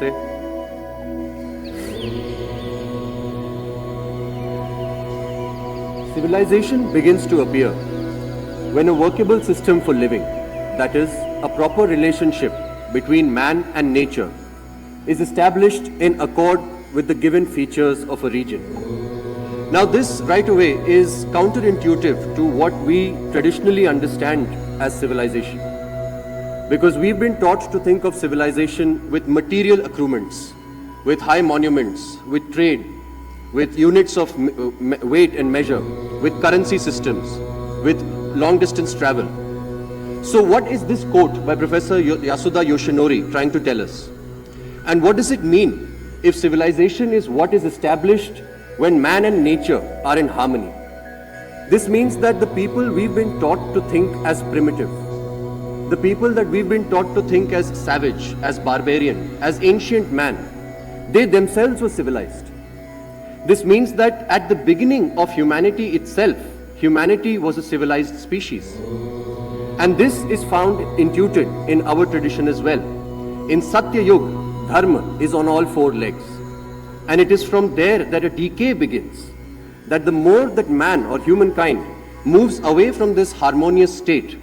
Namaste. Civilization begins to appear when a workable system for living, that is, a proper relationship between man and nature, is established in accord with the given features of a region. Now this right away is counterintuitive to what we traditionally understand as civilization. Because we've been taught to think of civilization with material accoutrements, with high monuments, with trade, with units of weight and measure, with currency systems, with long distance travel. So what is this quote by Professor Yasuda Yoshinori trying to tell us? And what does it mean if civilization is what is established when man and nature are in harmony? This means that the people we've been taught to think as primitive, the people that we've been taught to think as savage, as barbarian, as ancient man, they themselves were civilized. This means that at the beginning of humanity itself, humanity was a civilized species. And this is found intuited in our tradition as well. In Satya Yuga, Dharma is on all four legs. And it is from there that a decay begins. That the more that man or humankind moves away from this harmonious state,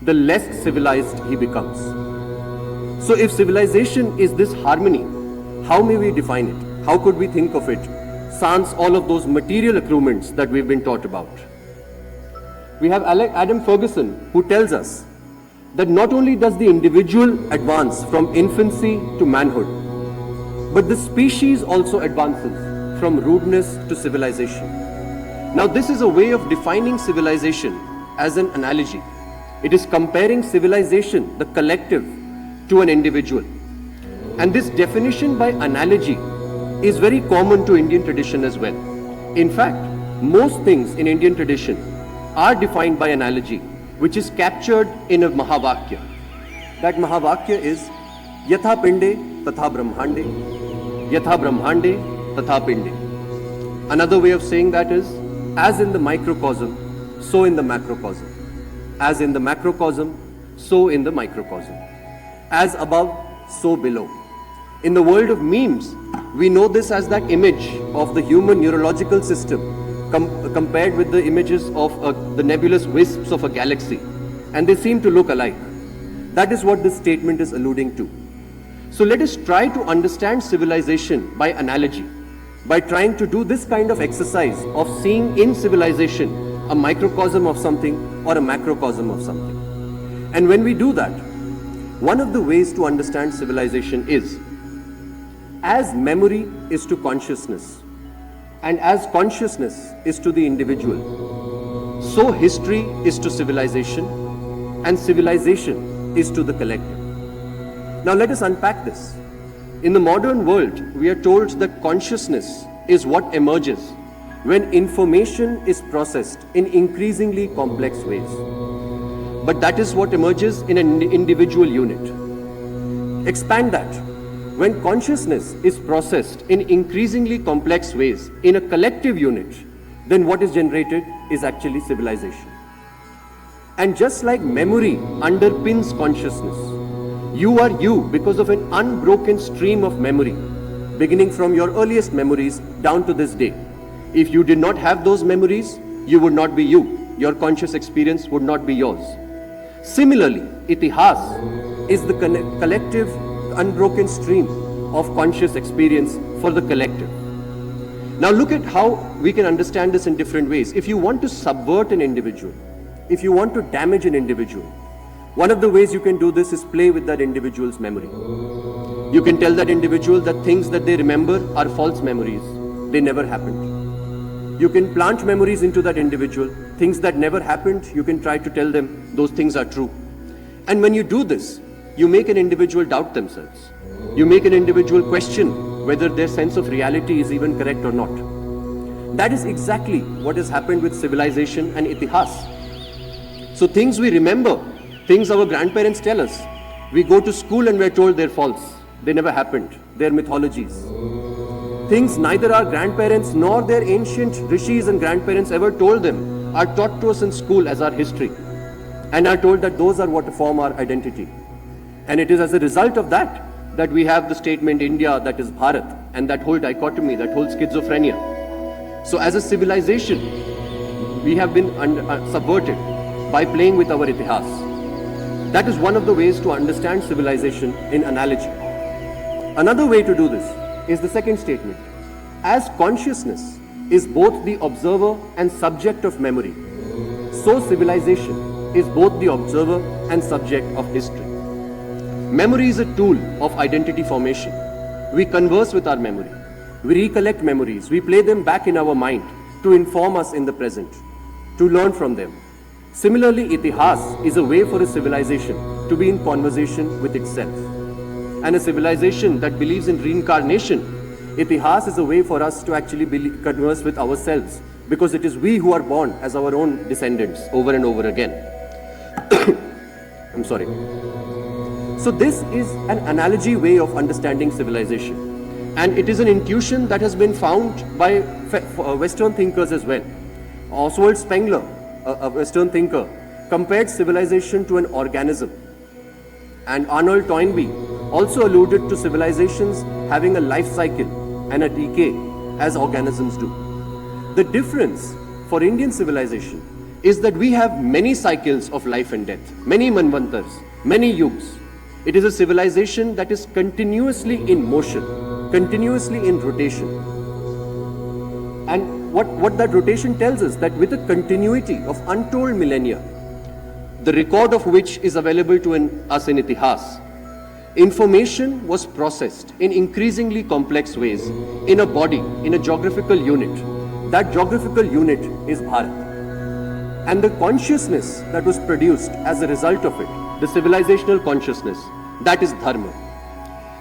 the less civilized he becomes. So if civilization is this harmony, how may we define it? How could we think of it sans all of those material accoutrements that we've been taught about? We have Adam Ferguson, who tells us that not only does the individual advance from infancy to manhood, but the species also advances from rudeness to civilization. Now this is a way of defining civilization as an analogy. It is comparing civilization, the collective, to an individual. And this definition by analogy is very common to Indian tradition as well. In fact, most things in Indian tradition are defined by analogy, which is captured in a Mahavakya. That Mahavakya is Yatha Pinde Tatha Brahmande, Yatha Brahmande Tatha Pinde. Another way of saying that is, as in the microcosm, so in the macrocosm. As in the macrocosm, so in the microcosm. As above, so below. In the world of memes, we know this as that image of the human neurological system compared with the images of the nebulous wisps of a galaxy. And they seem to look alike. That is what this statement is alluding to. So let us try to understand civilization by analogy, by trying to do this kind of exercise of seeing in civilization a microcosm of something or a macrocosm of something. And when we do that, one of the ways to understand civilization is, as memory is to consciousness, and as consciousness is to the individual, so history is to civilization, and civilization is to the collective. Now let us unpack this. In the modern world, we are told that consciousness is what emerges when information is processed in increasingly complex ways. But that is what emerges in an individual unit. Expand that. When consciousness is processed in increasingly complex ways in a collective unit, then what is generated is actually civilization. And just like memory underpins consciousness, you are you because of an unbroken stream of memory, beginning from your earliest memories down to this day. If you did not have those memories, you would not be you. Your conscious experience would not be yours. Similarly, Itihas is the collective, unbroken stream of conscious experience for the collective. Now look at how we can understand this in different ways. If you want to subvert an individual, if you want to damage an individual, one of the ways you can do this is play with that individual's memory. You can tell that individual that things that they remember are false memories. They never happened. You can plant memories into that individual. Things that never happened, you can try to tell them those things are true. And when you do this, you make an individual doubt themselves. You make an individual question whether their sense of reality is even correct or not. That is exactly what has happened with civilization and Itihas. So things we remember, things our grandparents tell us, we go to school and we're told they're false. They never happened. They're mythologies. Things neither our grandparents nor their ancient rishis and grandparents ever told them are taught to us in school as our history, and are told that those are what form our identity. And it is as a result of that that we have the statement India, that is Bharat, and that whole dichotomy, that whole schizophrenia. So as a civilization, we have been subverted by playing with our Ethos. That is one of the ways to understand civilization in analogy. Another way to do this is the second statement. As consciousness is both the observer and subject of memory, so civilization is both the observer and subject of history. Memory is a tool of identity formation. We converse with our memory. We recollect memories. We play them back in our mind to inform us in the present, to learn from them. Similarly, Ethos is a way for a civilization to be in conversation with itself. And a civilization that believes in reincarnation, Ethos is a way for us to actually converse with ourselves, because it is we who are born as our own descendants over and over again. I'm sorry. So this is an analogy way of understanding civilization. And it is an intuition that has been found by Western thinkers as well. Oswald Spengler, a Western thinker, compared civilization to an organism. And Arnold Toynbee also alluded to civilizations having a life cycle and a decay as organisms do. The difference for Indian civilization is that we have many cycles of life and death, many manvantars, many yugs. It is a civilization that is continuously in motion, continuously in rotation. And what that rotation tells us, that with a continuity of untold millennia, the record of which is available to us in Ethos, information was processed in increasingly complex ways in a body, in a geographical unit. That geographical unit is Bharat. And the consciousness that was produced as a result of it, the civilizational consciousness, that is Dharma.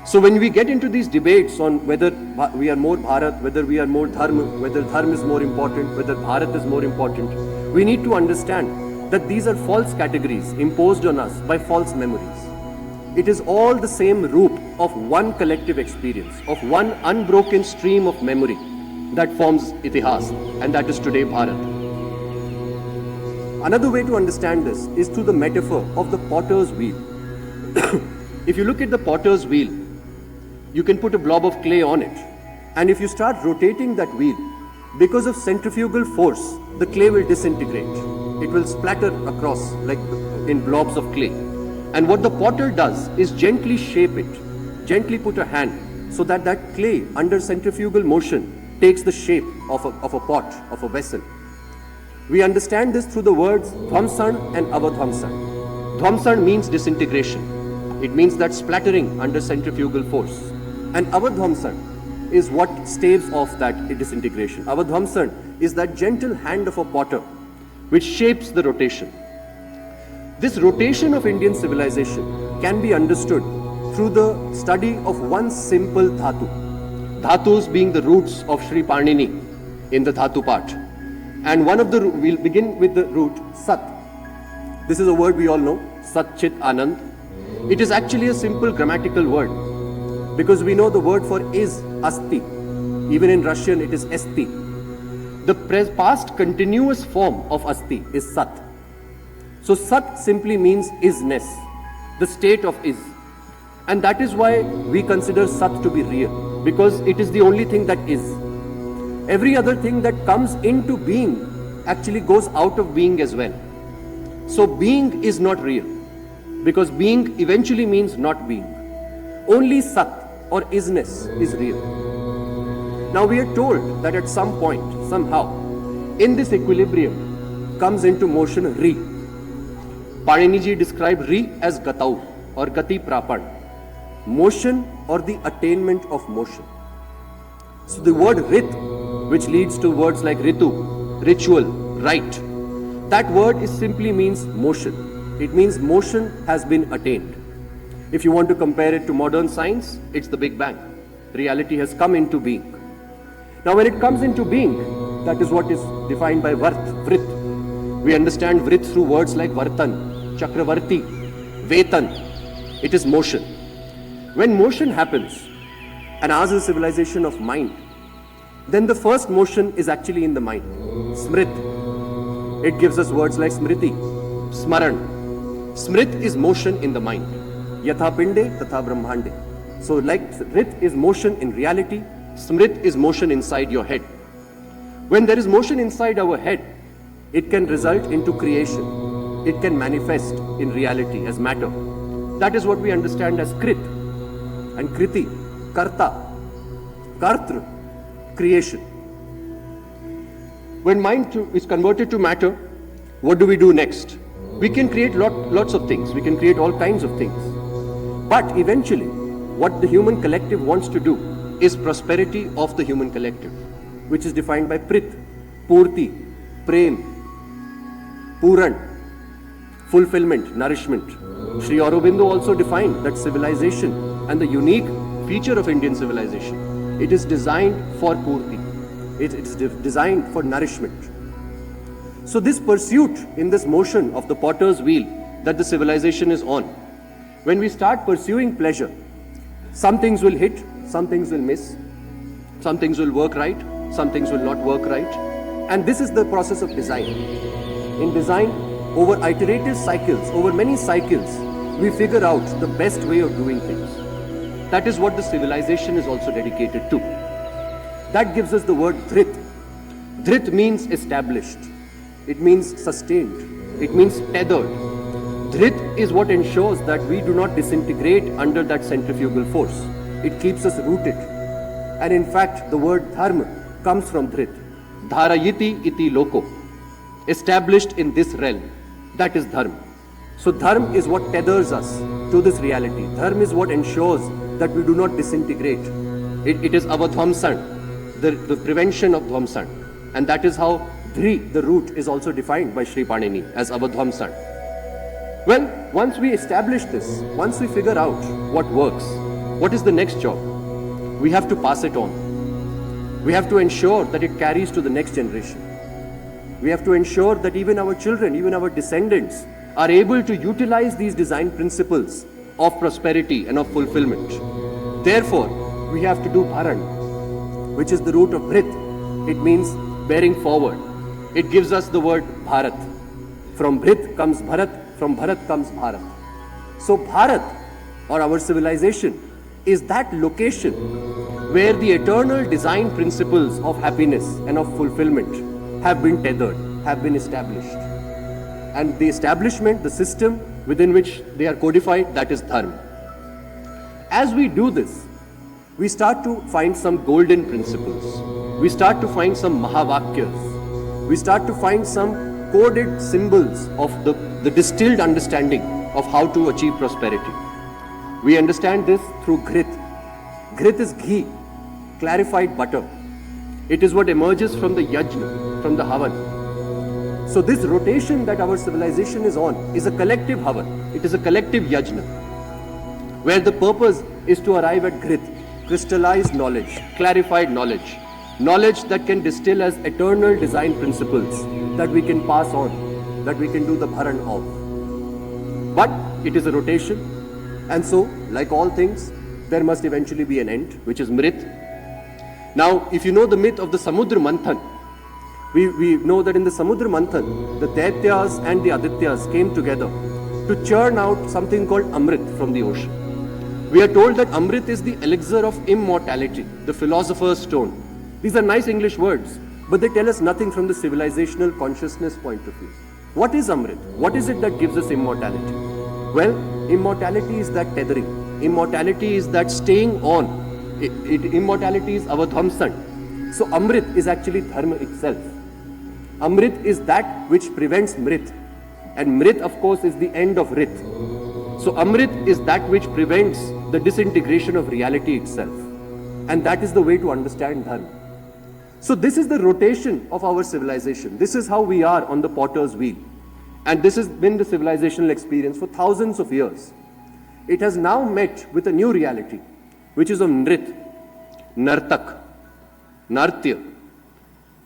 So when we get into these debates on whether we are more Bharat, whether we are more Dharma, whether Dharma is more important, whether Bharat is more important, we need to understand that these are false categories imposed on us by false memories. It is all the same root of one collective experience, of one unbroken stream of memory that forms Ethos, and that is today Bharat. Another way to understand this is through the metaphor of the potter's wheel. If you look at the potter's wheel, you can put a blob of clay on it, and if you start rotating that wheel, because of centrifugal force, the clay will disintegrate. It will splatter across like in blobs of clay. And what the potter does is gently shape it, gently put a hand, so that that clay under centrifugal motion takes the shape of a pot, of a vessel. We understand this through the words Dhamsan and Avadhamsan. Dhamsan means disintegration. It means that splattering under centrifugal force. And Avadhamsan is what staves off that disintegration. Avadhamsan is that gentle hand of a potter which shapes the rotation. This rotation of Indian civilization can be understood through the study of one simple dhatu. Dhatus being the roots of Sri Parnini in the dhatu part. And we'll begin with the root Sat. This is a word we all know, Sat Chit Anand. It is actually a simple grammatical word, because we know the word for is Asti. Even in Russian it is Esti. The past continuous form of Asti is Sat. So Sat simply means isness, the state of is. And that is why we consider Sat to be real, because it is the only thing that is. Every other thing that comes into being actually goes out of being as well. So being is not real, because being eventually means not being. Only Sat or isness is real. Now we are told that at some point, somehow, in this equilibrium comes into motion Ri. Pariniji described Ri as Gatau or Gati Prapan, motion or the attainment of motion. So the word Rit, which leads to words like Ritu, ritual, rite, that word simply means motion. It means motion has been attained. If you want to compare it to modern science, it's the Big Bang. Reality has come into being. Now when it comes into being, that is what is defined by Vrit. We understand Vrit through words like Vartan, Chakravarti, Vetan. It is motion. When motion happens, and ours is a civilization of mind, then the first motion is actually in the mind. Smrit. It gives us words like Smriti, Smaran. Smrit is motion in the mind. Yatha Pinde, Tatha Brahmande. So like Rit is motion in reality, Smrit is motion inside your head. When there is motion inside our head, it can result into creation. It can manifest in reality as matter. That is what we understand as Krit and Kriti, Karta, Kartra, creation. When mind is converted to matter, what do we do next? We can create lots of things. We can create all kinds of things. But eventually, what the human collective wants to do is prosperity of the human collective, which is defined by Prit, Purti, Prem, Puran, fulfillment, nourishment. Sri Aurobindo also defined that civilization and the unique feature of Indian civilization, it is designed for Purti. It's designed for nourishment. So this pursuit in this motion of the potter's wheel that the civilization is on, when we start pursuing pleasure, some things will hit, some things will miss, some things will work right, some things will not work right. And this is the process of design. In design, over iterative cycles, over many cycles, we figure out the best way of doing things. That is what the civilization is also dedicated to. That gives us the word Dhrit. Dhrit means established. It means sustained. It means tethered. Dhrit is what ensures that we do not disintegrate under that centrifugal force. It keeps us rooted. And in fact, the word dharma comes from Dhrit. Dharayiti iti loko. Established in this realm. That is dharma. So dharma is what tethers us to this reality. Dharma is what ensures that we do not disintegrate. It is avadhamsan, the prevention of dhamsan. And that is how Dhri, the root, is also defined by Sri Panini as avadhamsan. Well, once we establish this, once we figure out what works, what is the next job? We have to pass it on. We have to ensure that it carries to the next generation. We have to ensure that even our children, even our descendants, are able to utilize these design principles of prosperity and of fulfillment. Therefore, we have to do Bharan, which is the root of Brit. It means bearing forward. It gives us the word Bharat. From Brit comes Bharat, from Bharat comes Bharat. So Bharat, or our civilization, is that location where the eternal design principles of happiness and of fulfillment have been tethered, have been established. And the establishment, the system within which they are codified, that is Dharma. As we do this, we start to find some golden principles. We start to find some Mahavakyas. We start to find some coded symbols of the distilled understanding of how to achieve prosperity. We understand this through Ghrit. Ghrit is ghee, clarified butter. It is what emerges from the yajna, from the havan. So this rotation that our civilization is on is a collective havan. It is a collective yajna, where the purpose is to arrive at Ghrit, crystallized knowledge, clarified knowledge, knowledge that can distill as eternal design principles that we can pass on, that we can do the bharan of. But it is a rotation, and so, like all things, there must eventually be an end, which is Mrit. Now, if you know the myth of the Samudra Manthan, we know that in the Samudra Manthan, the Daityas and the Adityas came together to churn out something called Amrit from the ocean. We are told that Amrit is the elixir of immortality, the philosopher's stone. These are nice English words, but they tell us nothing from the civilizational consciousness point of view. What is Amrit? What is it that gives us immortality? Well, immortality is that tethering. Immortality is that staying on. Immortality is avadhamsan. So Amrit is actually dharma itself. Amrit is that which prevents Mrit. And Mrit, of course, is the end of Rit. So Amrit is that which prevents the disintegration of reality itself. And that is the way to understand dharma. So this is the rotation of our civilization. This is how we are on the potter's wheel. And this has been the civilizational experience for thousands of years. It has now met with a new reality, which is of Nrit, Nartak, Nartya.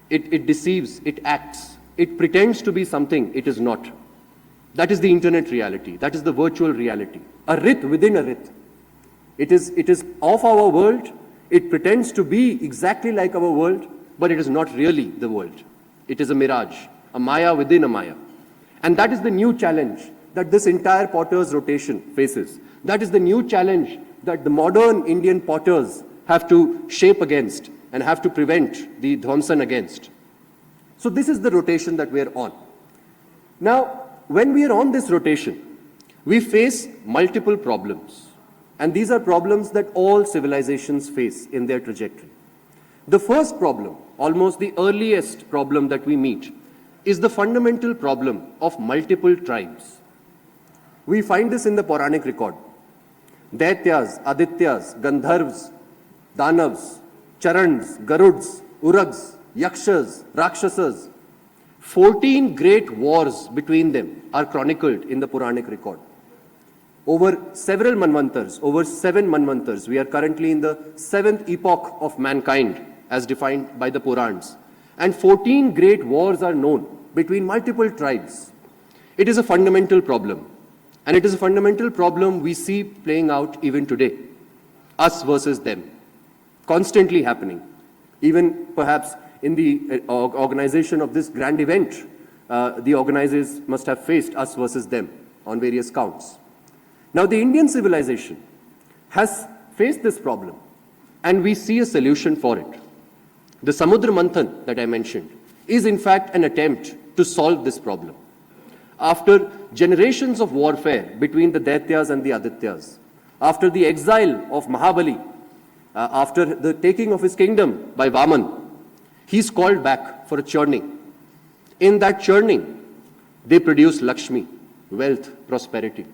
It deceives, it acts, it pretends to be something it is not. That is the internet reality, that is the virtual reality. A Rit within a Rit. It is of our world, it pretends to be exactly like our world, but it is not really the world. It is a mirage, a Maya within a Maya. And that is the new challenge that this entire potter's rotation faces. That is the new challenge that the modern Indian potters have to shape against and have to prevent the Dhwamsan against. So this is the rotation that we are on. Now, when we are on this rotation, we face multiple problems. And these are problems that all civilizations face in their trajectory. The first problem, almost the earliest problem that we meet, is the fundamental problem of multiple tribes. We find this in the Puranic record. Daityas, Adityas, Gandharvas, Danavs, Charans, Garuds, Urags, Yakshas, Rakshasas. 14 great wars between them are chronicled in the Puranic record. Over several manvantars, over 7 manvantars, we are currently in the 7th epoch of mankind as defined by the Purans. And 14 great wars are known between multiple tribes. It is a fundamental problem. And it is a fundamental problem we see playing out even today. Us versus them. Constantly happening. Even perhaps in the organization of this grand event, the organizers must have faced us versus them on various counts. Now, the Indian civilization has faced this problem, and we see a solution for it. The Samudra Manthan that I mentioned is in fact an attempt to solve this problem. After generations of warfare between the Daityas and the Adityas, after the exile of Mahabali, after the taking of his kingdom by Vaman, he's called back for a churning. In that churning, they produce Lakshmi, wealth, prosperity.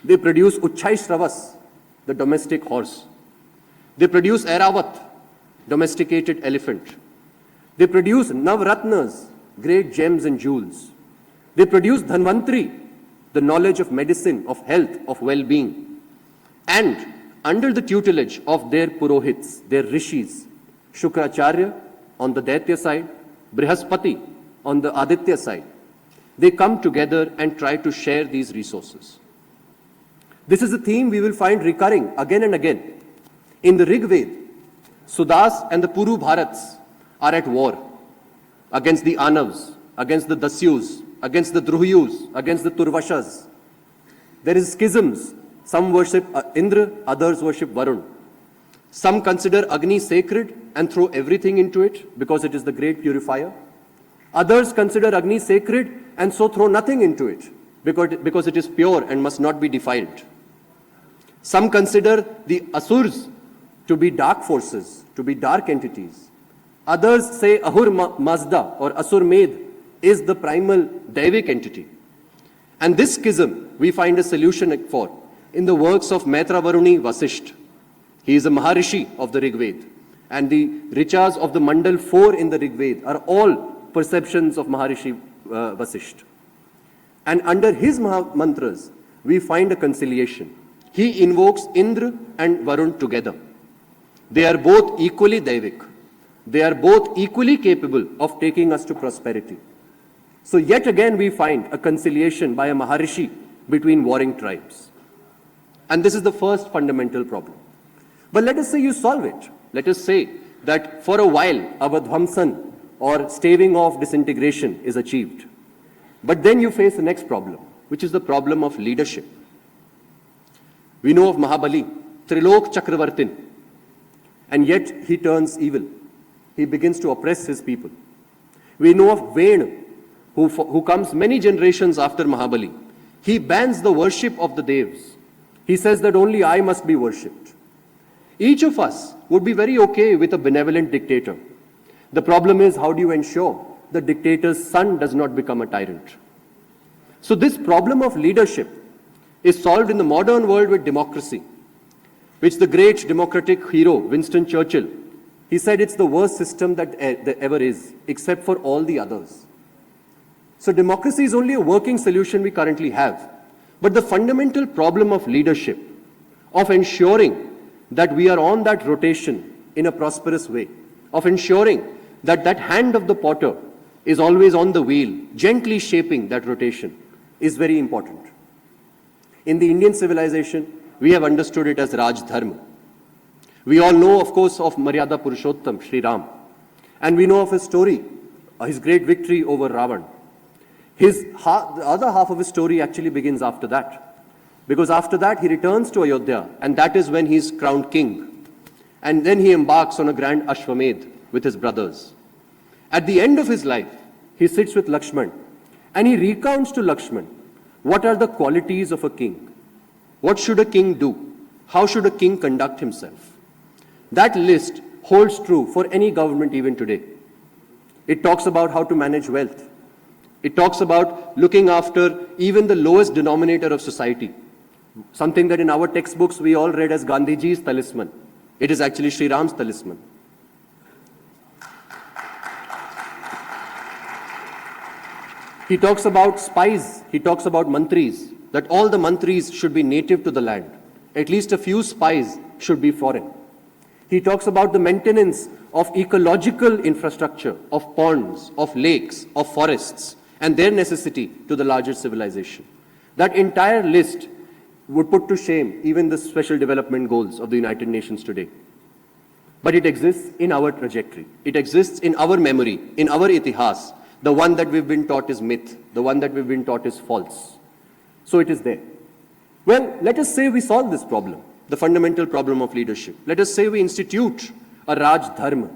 They produce Uchchai the domestic horse. They produce Airavat, domesticated elephant. They produce Navratnas, great gems and jewels. They produce Dhanvantri, the knowledge of medicine, of health, of well-being. And under the tutelage of their Purohits, their Rishis, Shukracharya on the Daitya side, Brihaspati on the Aditya side, they come together and try to share these resources. This is a theme we will find recurring again and again. In the Rig Veda, Sudas and the Puru Bharats are at war against the Anavs, against the Dasyus, against the Druhyus, against the Turvashas. There is schisms. Some worship Indra, others worship Varun. Some consider Agni sacred and throw everything into it because it is the great purifier. Others consider Agni sacred and so throw nothing into it because it is pure and must not be defiled. Some consider the Asurs to be dark forces, to be dark entities. Others say Ahur Mazda or Asur Med is the primal Daivik entity. And this schism we find a solution for in the works of Maitra Varuni Vasisht. He is a Maharishi of the Rig Veda. And the Richas of the Mandal 4 in the Rig Veda are all perceptions of Maharishi Vasisht. And under his mantras, we find a conciliation. He invokes Indra and Varun together. They are both equally Daivik. They are both equally capable of taking us to prosperity. So yet again we find a conciliation by a Maharishi between warring tribes. And this is the first fundamental problem. But let us say you solve it. Let us say that for a while our Dhwamsan or staving off disintegration is achieved. But then you face the next problem, which is the problem of leadership. We know of Mahabali, Trilok Chakravartin, and yet he turns evil. He begins to oppress his people. We know of Ven, who comes many generations after Mahabali. He bans the worship of the Devs. He says that only I must be worshipped. Each of us would be very okay with a benevolent dictator. The problem is, how do you ensure the dictator's son does not become a tyrant? So this problem of leadership is solved in the modern world with democracy, which the great democratic hero, Winston Churchill, he said it's the worst system that ever is, except for all the others. So democracy is only a working solution we currently have. But the fundamental problem of leadership, of ensuring that we are on that rotation in a prosperous way, of ensuring that that hand of the potter is always on the wheel, gently shaping that rotation, is very important. In the Indian civilization, we have understood it as Raj Dharma. We all know, of course, of Maryada Purushottam, Sri Ram. And we know of his story, his great victory over Ravan. The other half of his story actually begins after that. Because after that, he returns to Ayodhya, and that is when he is crowned king. And then he embarks on a grand Ashwamedh with his brothers. At the end of his life, he sits with Lakshman, and he recounts to Lakshman what are the qualities of a king. What should a king do? How should a king conduct himself? That list holds true for any government even today. It talks about how to manage wealth. It talks about looking after even the lowest denominator of society. Something that in our textbooks we all read as Gandhiji's talisman. It is actually Sri Ram's talisman. He talks about spies. He talks about mantris, that all the mantris should be native to the land. At least a few spies should be foreign. He talks about the maintenance of ecological infrastructure, of ponds, of lakes, of forests, and their necessity to the larger civilization. That entire list would put to shame even the special development goals of the United Nations today. But it exists in our trajectory. It exists in our memory, in our Ethos. The one that we've been taught is myth. The one that we've been taught is false. So it is there. Well, let us say we solve this problem, the fundamental problem of leadership. Let us say we institute a Raj Dharma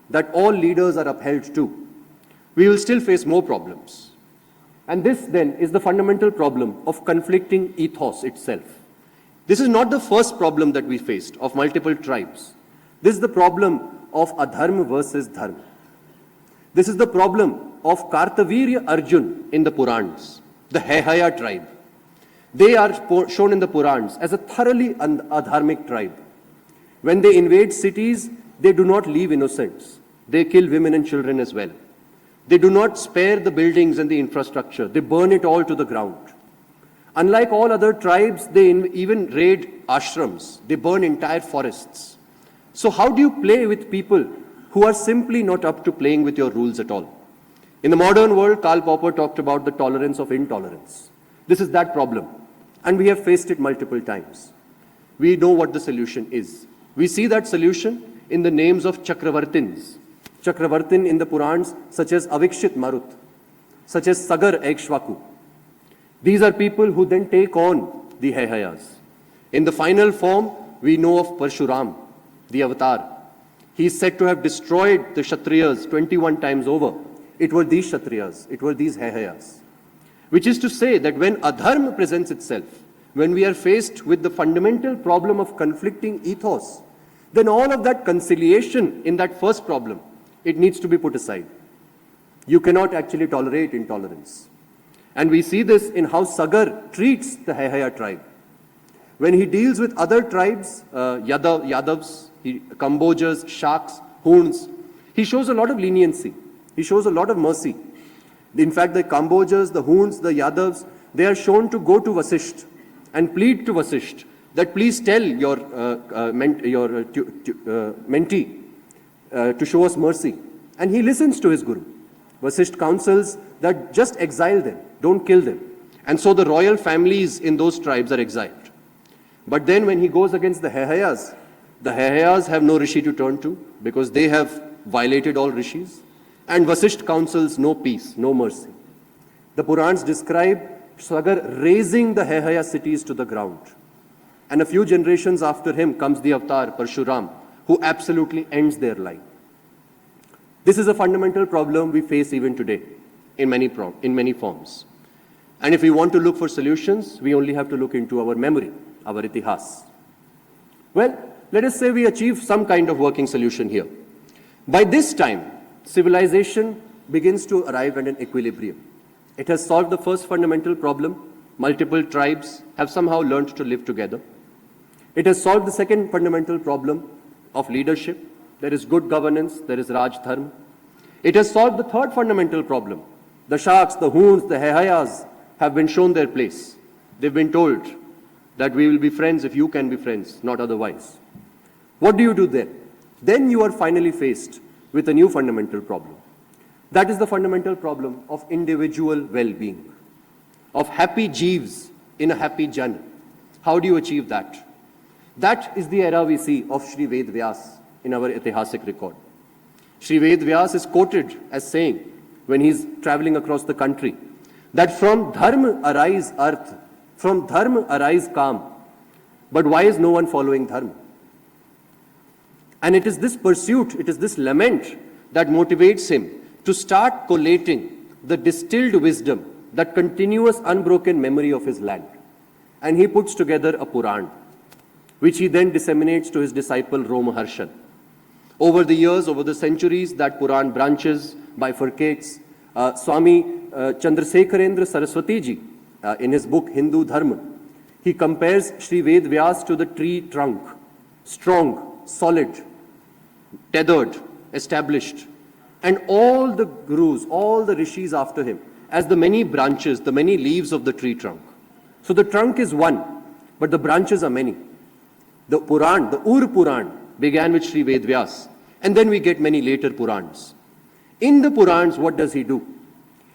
that all leaders are upheld to. We will still face more problems. And this then is the fundamental problem of conflicting ethos itself. This is not the first problem that we faced of multiple tribes. This is the problem of adharma versus dharma. This is the problem of Kartavirya Arjun in the Purans, the Hehaya tribe. They are shown in the Purans as a thoroughly adharmic tribe. When they invade cities, they do not leave innocents. They kill women and children as well. They do not spare the buildings and the infrastructure. They burn it all to the ground. Unlike all other tribes, they even raid ashrams. They burn entire forests. So how do you play with people who are simply not up to playing with your rules at all? In the modern world, Karl Popper talked about the tolerance of intolerance. This is that problem. And we have faced it multiple times. We know what the solution is. We see that solution in the names of Chakravartins. Chakravartin in the Purans, such as Avikshit Marut, such as Sagar Ekshvaku. These are people who then take on the Hehayas. In the final form, we know of Parshuram, the avatar. He is said to have destroyed the Kshatriyas 21 times over. It were these Kshatriyas, it were these Hehayas. Which is to say that when adharma presents itself, when we are faced with the fundamental problem of conflicting ethos, then all of that conciliation in that first problem, it needs to be put aside. You cannot actually tolerate intolerance. And we see this in how Sagar treats the Hehaya tribe. When he deals with other tribes, Yadavs, Kambojas, Shaks, Huns, he shows a lot of leniency. He shows a lot of mercy. In fact, the Kambojas, the Huns, the Yadavs, they are shown to go to Vasisht and plead to Vasisht that please tell your mentee to show us mercy. And he listens to his guru. Vasisht counsels that just exile them, don't kill them. And so the royal families in those tribes are exiled. But then when he goes against the Hehayas have no rishi to turn to because they have violated all rishis. And Vasisht counsels no peace, no mercy. The Purans describe Sagar razing the Hehaya cities to the ground. And a few generations after him comes the avatar, Parshuram, who absolutely ends their line. This is a fundamental problem we face even today in many forms. And if we want to look for solutions, we only have to look into our memory, our Ethos. Well, let us say we achieve some kind of working solution here. By this time, civilization begins to arrive at an equilibrium. It has solved the first fundamental problem. Multiple tribes have somehow learned to live together. It has solved the second fundamental problem of leadership. There is good governance, there is Raj Dharma. It has solved the third fundamental problem. The Shaks, the Huns, the Hehayas have been shown their place. They've been told that we will be friends if you can be friends, not otherwise. What do you do then? Then you are finally faced with a new fundamental problem. That is the fundamental problem of individual well-being, of happy Jeeves in a happy Jan. How do you achieve that? That is the era we see of Sri Ved Vyas in our Etihasic record. Sri Ved Vyas is quoted as saying, when he's traveling across the country, that from dharma arise arth, From dharma arise calm. But why is no one following dharma? And it is this pursuit, it is this lament that motivates him to start collating the distilled wisdom, that continuous unbroken memory of his land. And he puts together a Puran, which he then disseminates to his disciple Romaharshan. Over the years, over the centuries, that Puran branches, bifurcates. Swami Chandrasekharendra Saraswati ji, in his book Hindu Dharma, he compares Sri Ved Vyas to the tree trunk, strong, solid, tethered, established, and all the gurus, all the rishis after him, as the many branches, the many leaves of the tree trunk. So the trunk is one, but the branches are many. The Puran, the Ur Puran, began with Sri Ved Vyas, and then we get many later Purans. In the Purans, what does he do?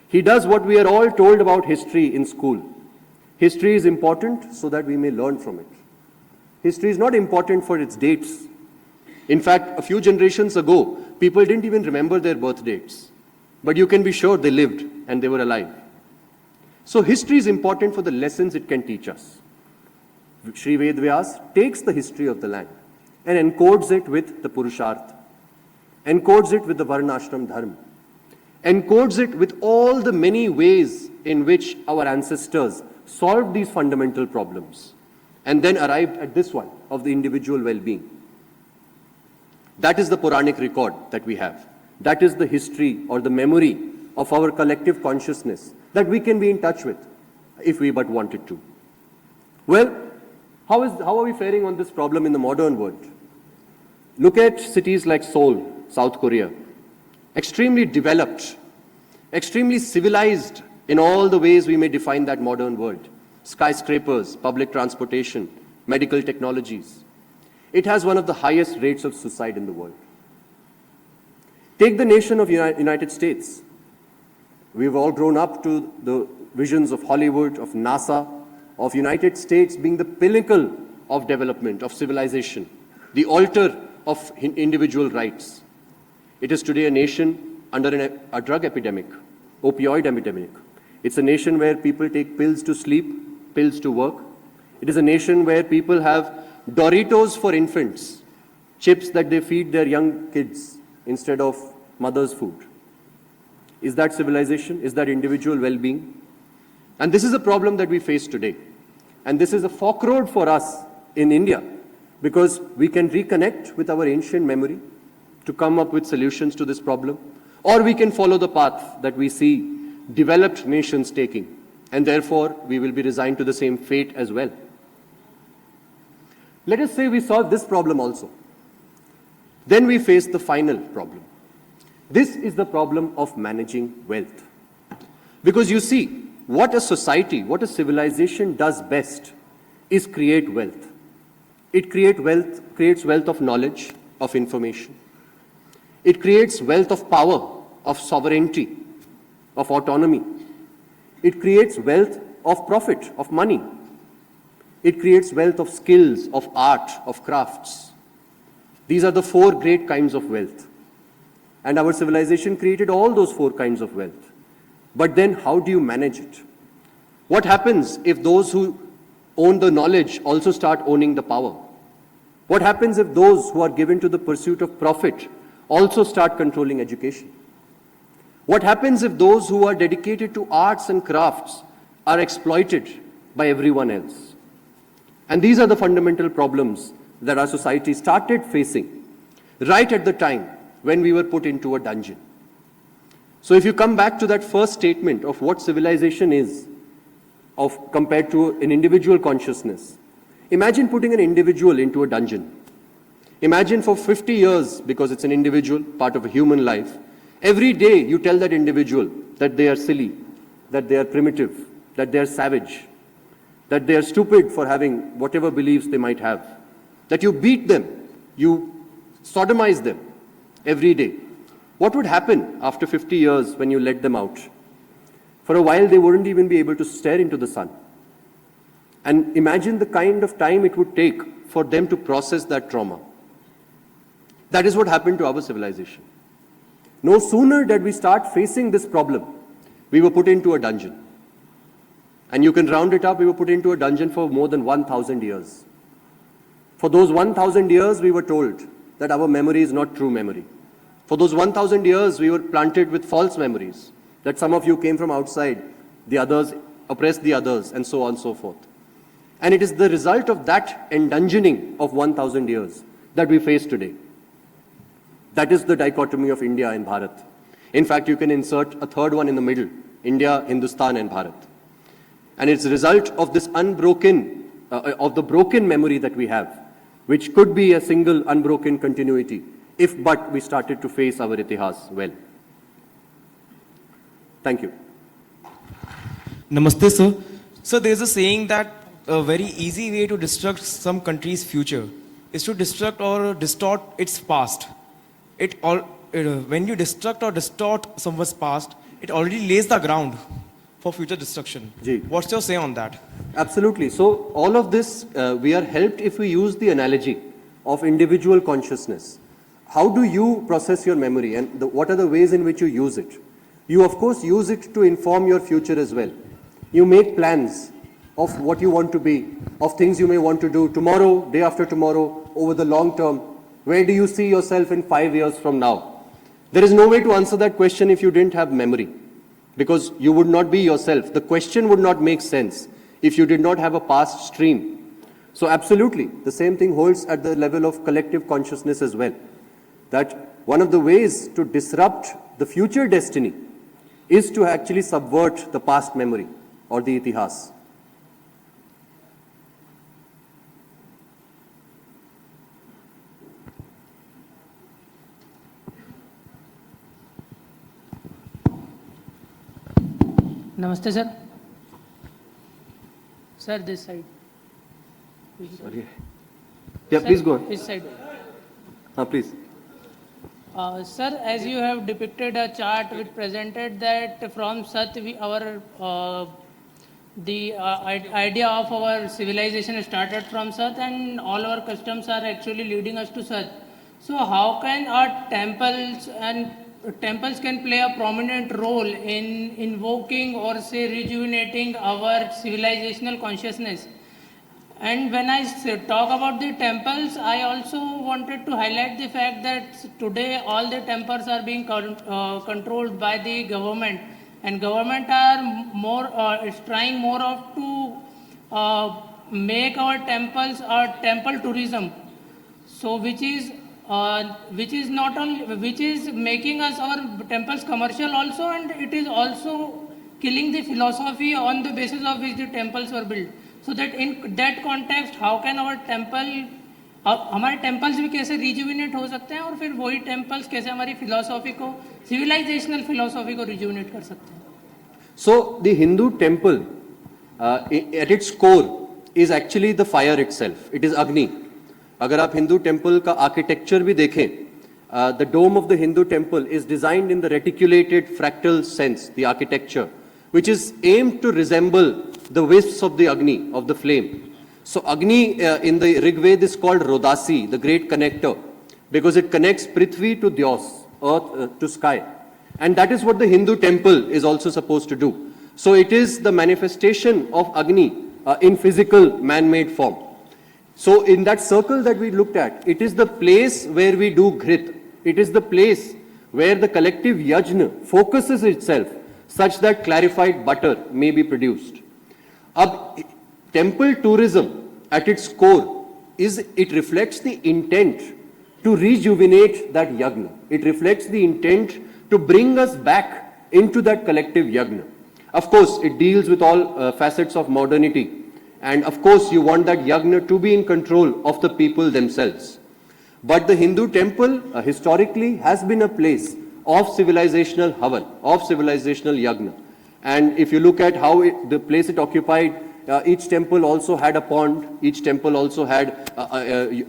He does what we are all told about history in school. History is important so that we may learn from it. History is not important for its dates. In fact, a few generations ago, people didn't even remember their birth dates. But you can be sure they lived and they were alive. So history is important for the lessons it can teach us. Sri Ved Vyas takes the history of the land and encodes it with the Purusharth, encodes it with the Varnashram Dharma, encodes it with all the many ways in which our ancestors solved these fundamental problems, and then arrived at this one of the individual well-being. That is the Puranic record that we have. That is the history or the memory of our collective consciousness that we can be in touch with if we but wanted to. Well, how are we faring on this problem in the modern world? Look at cities like Seoul, South Korea. Extremely developed, extremely civilized in all the ways we may define that modern world. Skyscrapers, public transportation, medical technologies. It has one of the highest rates of suicide in the world. Take the nation of United States. We've all grown up to the visions of Hollywood, of NASA, of United States being the pinnacle of development, of civilization, the altar of individual rights. It is today a nation under a drug epidemic, opioid epidemic. It's a nation where people take pills to sleep, pills to work. It is a nation where people have Doritos for infants, chips that they feed their young kids instead of mother's food. Is that civilization? Is that individual well-being? And this is a problem that we face today. And this is a fork road for us in India, because we can reconnect with our ancient memory to come up with solutions to this problem, or we can follow the path that we see developed nations taking, and therefore we will be resigned to the same fate as well. Let us say we solve this problem also. Then we face the final problem. This is the problem of managing wealth. Because you see, what a society, what a civilization does best is create wealth. It creates wealth of knowledge, of information. It creates wealth of power, of sovereignty, of autonomy. It creates wealth of profit, of money. It creates wealth of skills, of art, of crafts. These are the four great kinds of wealth. And our civilization created all those four kinds of wealth. But then how do you manage it? What happens if those who own the knowledge also start owning the power? What happens if those who are given to the pursuit of profit also start controlling education? What happens if those who are dedicated to arts and crafts are exploited by everyone else? And these are the fundamental problems that our society started facing right at the time when we were put into a dungeon. So if you come back to that first statement of what civilization is, compared to an individual consciousness, imagine putting an individual into a dungeon. Imagine for 50 years, because it's an individual, part of a human life, every day you tell that individual that they are silly, that they are primitive, that they are savage, that they are stupid for having whatever beliefs they might have, that you beat them, you sodomize them every day. What would happen after 50 years when you let them out? For a while, they wouldn't even be able to stare into the sun. And imagine the kind of time it would take for them to process that trauma. That is what happened to our civilization. No sooner did we start facing this problem, we were put into a dungeon. And you can round it up, we were put into a dungeon for more than 1,000 years. For those 1,000 years, we were told that our memory is not true memory. For those 1,000 years, we were planted with false memories, that some of you came from outside, the others oppressed the others, and so on and so forth. And it is the result of that endungeoning of 1,000 years that we face today. That is the dichotomy of India and Bharat. In fact, you can insert a third one in the middle, India, Hindustan, and Bharat. And it's a result of this unbroken, of the broken memory that we have, which could be a single unbroken continuity, if but we started to face our Ethos well. Thank you. Namaste, sir. So there's a saying that a very easy way to destruct some country's future is to destruct or distort its past. When you destruct or distort someone's past, it already lays the ground for future destruction. Ji. What's your say on that? Absolutely. So all of this, we are helped if we use the analogy of individual consciousness. How do you process your memory, and what are the ways in which you use it? You, of course, use it to inform your future as well. You make plans of what you want to be, of things you may want to do tomorrow, day after tomorrow, over the long term. Where do you see yourself in 5 years from now? There is no way to answer that question if you didn't have memory, because you would not be yourself. The question would not make sense if you did not have a past stream. So absolutely, the same thing holds at the level of collective consciousness as well. That one of the ways to disrupt the future destiny is to actually subvert the past memory or the Ethos. Namaste, sir. Sir, this side. Sorry. Yeah, Sir, please go on. This side. Please. Sir, as you have depicted a chart which presented that from Sat, the idea of our civilization started from Sat, and all our customs are actually leading us to Sat. So how can our temples can play a prominent role in invoking or say rejuvenating our civilizational consciousness? And when I talk about the temples, I also wanted to highlight the fact that today all the temples are being controlled by the government, and government are is trying more of to make our temples temple tourism. So which is making us our temples commercial also, and it is also killing the philosophy on the basis of which the temples were built. So that in that context, how can our हमारे temples भी कैसे rejuvenate हो सकते हैं, और फिर वही temples कैसे हमारी philosophy को, civilizational philosophy को rejuvenate कर सकते हैं? So the Hindu temple, at its core, is actually the fire itself. It is Agni. अगर आप Hindu temple का architecture भी देखें, the dome of the Hindu temple is designed in the reticulated fractal sense, the architecture, which is aimed to resemble the wisps of the Agni, of the flame. So Agni in the Rig Veda is called Rodasi, the great connector, because it connects Prithvi to Dyos, earth to sky. And that is what the Hindu temple is also supposed to do. So it is the manifestation of Agni in physical man-made form. So in that circle that we looked at, it is the place where we do Ghrit. It is the place where the collective yajna focuses itself such that clarified butter may be produced. Temple tourism at its core it reflects the intent to rejuvenate that yagna. It reflects the intent to bring us back into that collective yagna. Of course, it deals with all facets of modernity. And of course, you want that yagna to be in control of the people themselves. But the Hindu temple historically has been a place of civilizational havan, of civilizational yagna. And if you look at how the place it occupied, each temple also had a pond, each temple also had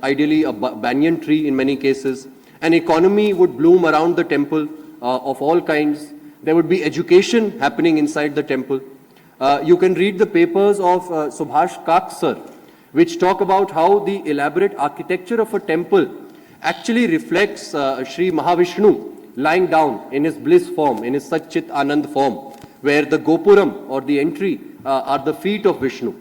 ideally a banyan tree in many cases. An economy would bloom around the temple of all kinds. There would be education happening inside the temple. You can read the papers of Subhash Kak sir, which talk about how the elaborate architecture of a temple actually reflects Sri Mahavishnu lying down in his bliss form, in his Satchit Anand form, where the Gopuram or the entry are the feet of Vishnu.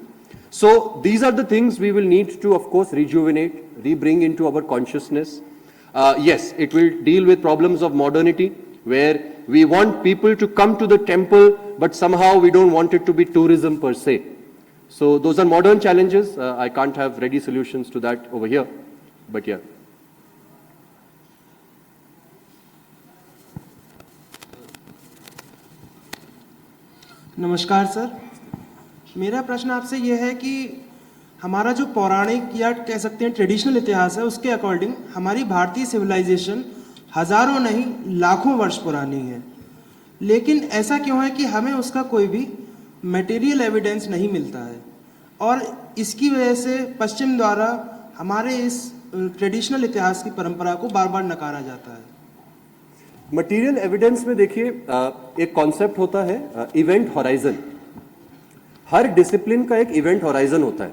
So these are the things we will need to, of course, rejuvenate, re-bring into our consciousness. Yes, it will deal with problems of modernity, where we want people to come to the temple, but somehow we don't want it to be tourism per se. So those are modern challenges. I can't have ready solutions to that over here, but yeah. नमस्कार sir, मेरा प्रश्न आपसे यह है कि हमारा जो पौराणिक या कह सकते हैं ट्रेडिशनल इतिहास है, उसके अकॉर्डिंग हमारी भारतीय सिविलाइजेशन हजारों नहीं लाखों वर्ष पुरानी है, लेकिन ऐसा क्यों है कि हमें उसका कोई भी मटेरियल एविडेंस नहीं मिलता है, और इसकी वजह से पश्चिम द्वारा हमारे इस ट्रेडिशनल इतिहास की परंपरा को बार बार नकारा जाता है। मटेरियल एविडेंस में देखिए, एक कॉन्सेप्ट होता है इवेंट हॉराइजन। हर डिसिप्लिन का एक इवेंट हॉराइजन होता है,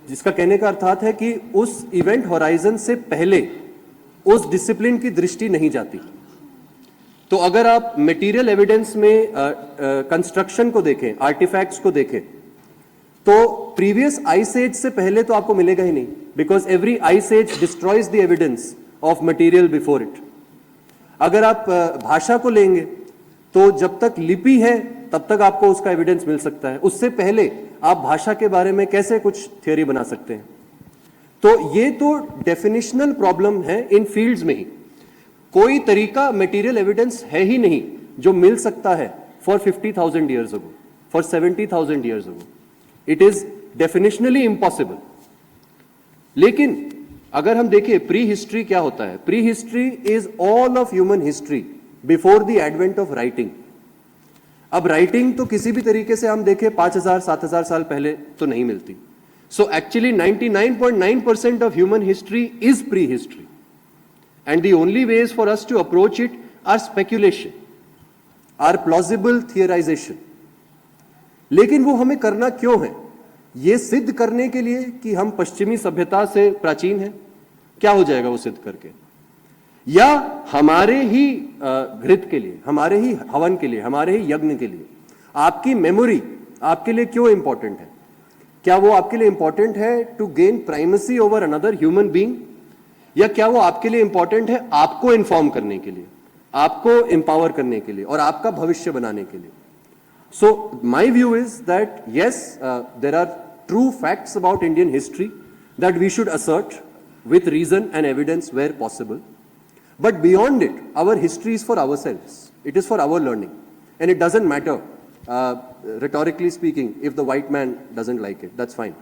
जिसका कहने का अर्थात है कि उस इवेंट हॉराइजन से पहले उस डिसिप्लिन की दृष्टि नहीं जाती। तो अगर आप मटेरियल एविडेंस में कंस्ट्रक्शन को देखें, आर्टिफैक्ट्स को देखें, तो प्रीवियस आइस एज से पहले तो आपको मिलेगा ही नहीं, because every ice age destroys the evidence of material before it. अगर आप भाषा को लेंगे तो जब तक लिपि है तब तक आपको उसका एविडेंस मिल सकता है, उससे पहले आप भाषा के बारे में कैसे कुछ थ्योरी बना सकते हैं। तो ये तो डेफिनेशनल प्रॉब्लम है इन फील्ड्स में ही। कोई तरीका मटेरियल एविडेंस है ही नहीं जो मिल सकता है for 50,000 years ago, for 70,000 years ago. It is definitionally impossible. लेकिन अगर हम देखें प्री हिस्ट्री क्या होता है, prehistory is all of human history before the advent of writing. अब राइटिंग तो किसी भी तरीके से हम देखें 5,000 7,000 साल पहले तो नहीं मिलती। So actually 99.9% of human history is prehistory, and the only ways for us to approach it are speculation, or plausible theorisation. लेकिन वो हमें करना क्यों है? ये सिद्ध करने के लिए कि हम पश्चिमी सभ्यता से प्राचीन हैं। क्या हो जाएगा वो सिद्ध करके? या हमारे ही घृत के लिए, हमारे ही हवन के लिए, हमारे ही यज्ञ के लिए आपकी मेमोरी आपके लिए क्यों इंपॉर्टेंट है? क्या वो आपके लिए इंपॉर्टेंट है to gain primacy over another human being, या क्या वो आपके लिए इंपॉर्टेंट है आपको इन्फॉर्म करने के लिए, आपको एम्पावर करने के लिए और आपका भविष्य बनाने के लिए? So my view is that yes, there are true facts about Indian history that we should assert with reason and evidence where possible. But beyond it, our history is for ourselves. It is for our learning. And it doesn't matter, rhetorically speaking, if the white man doesn't like it. That's fine.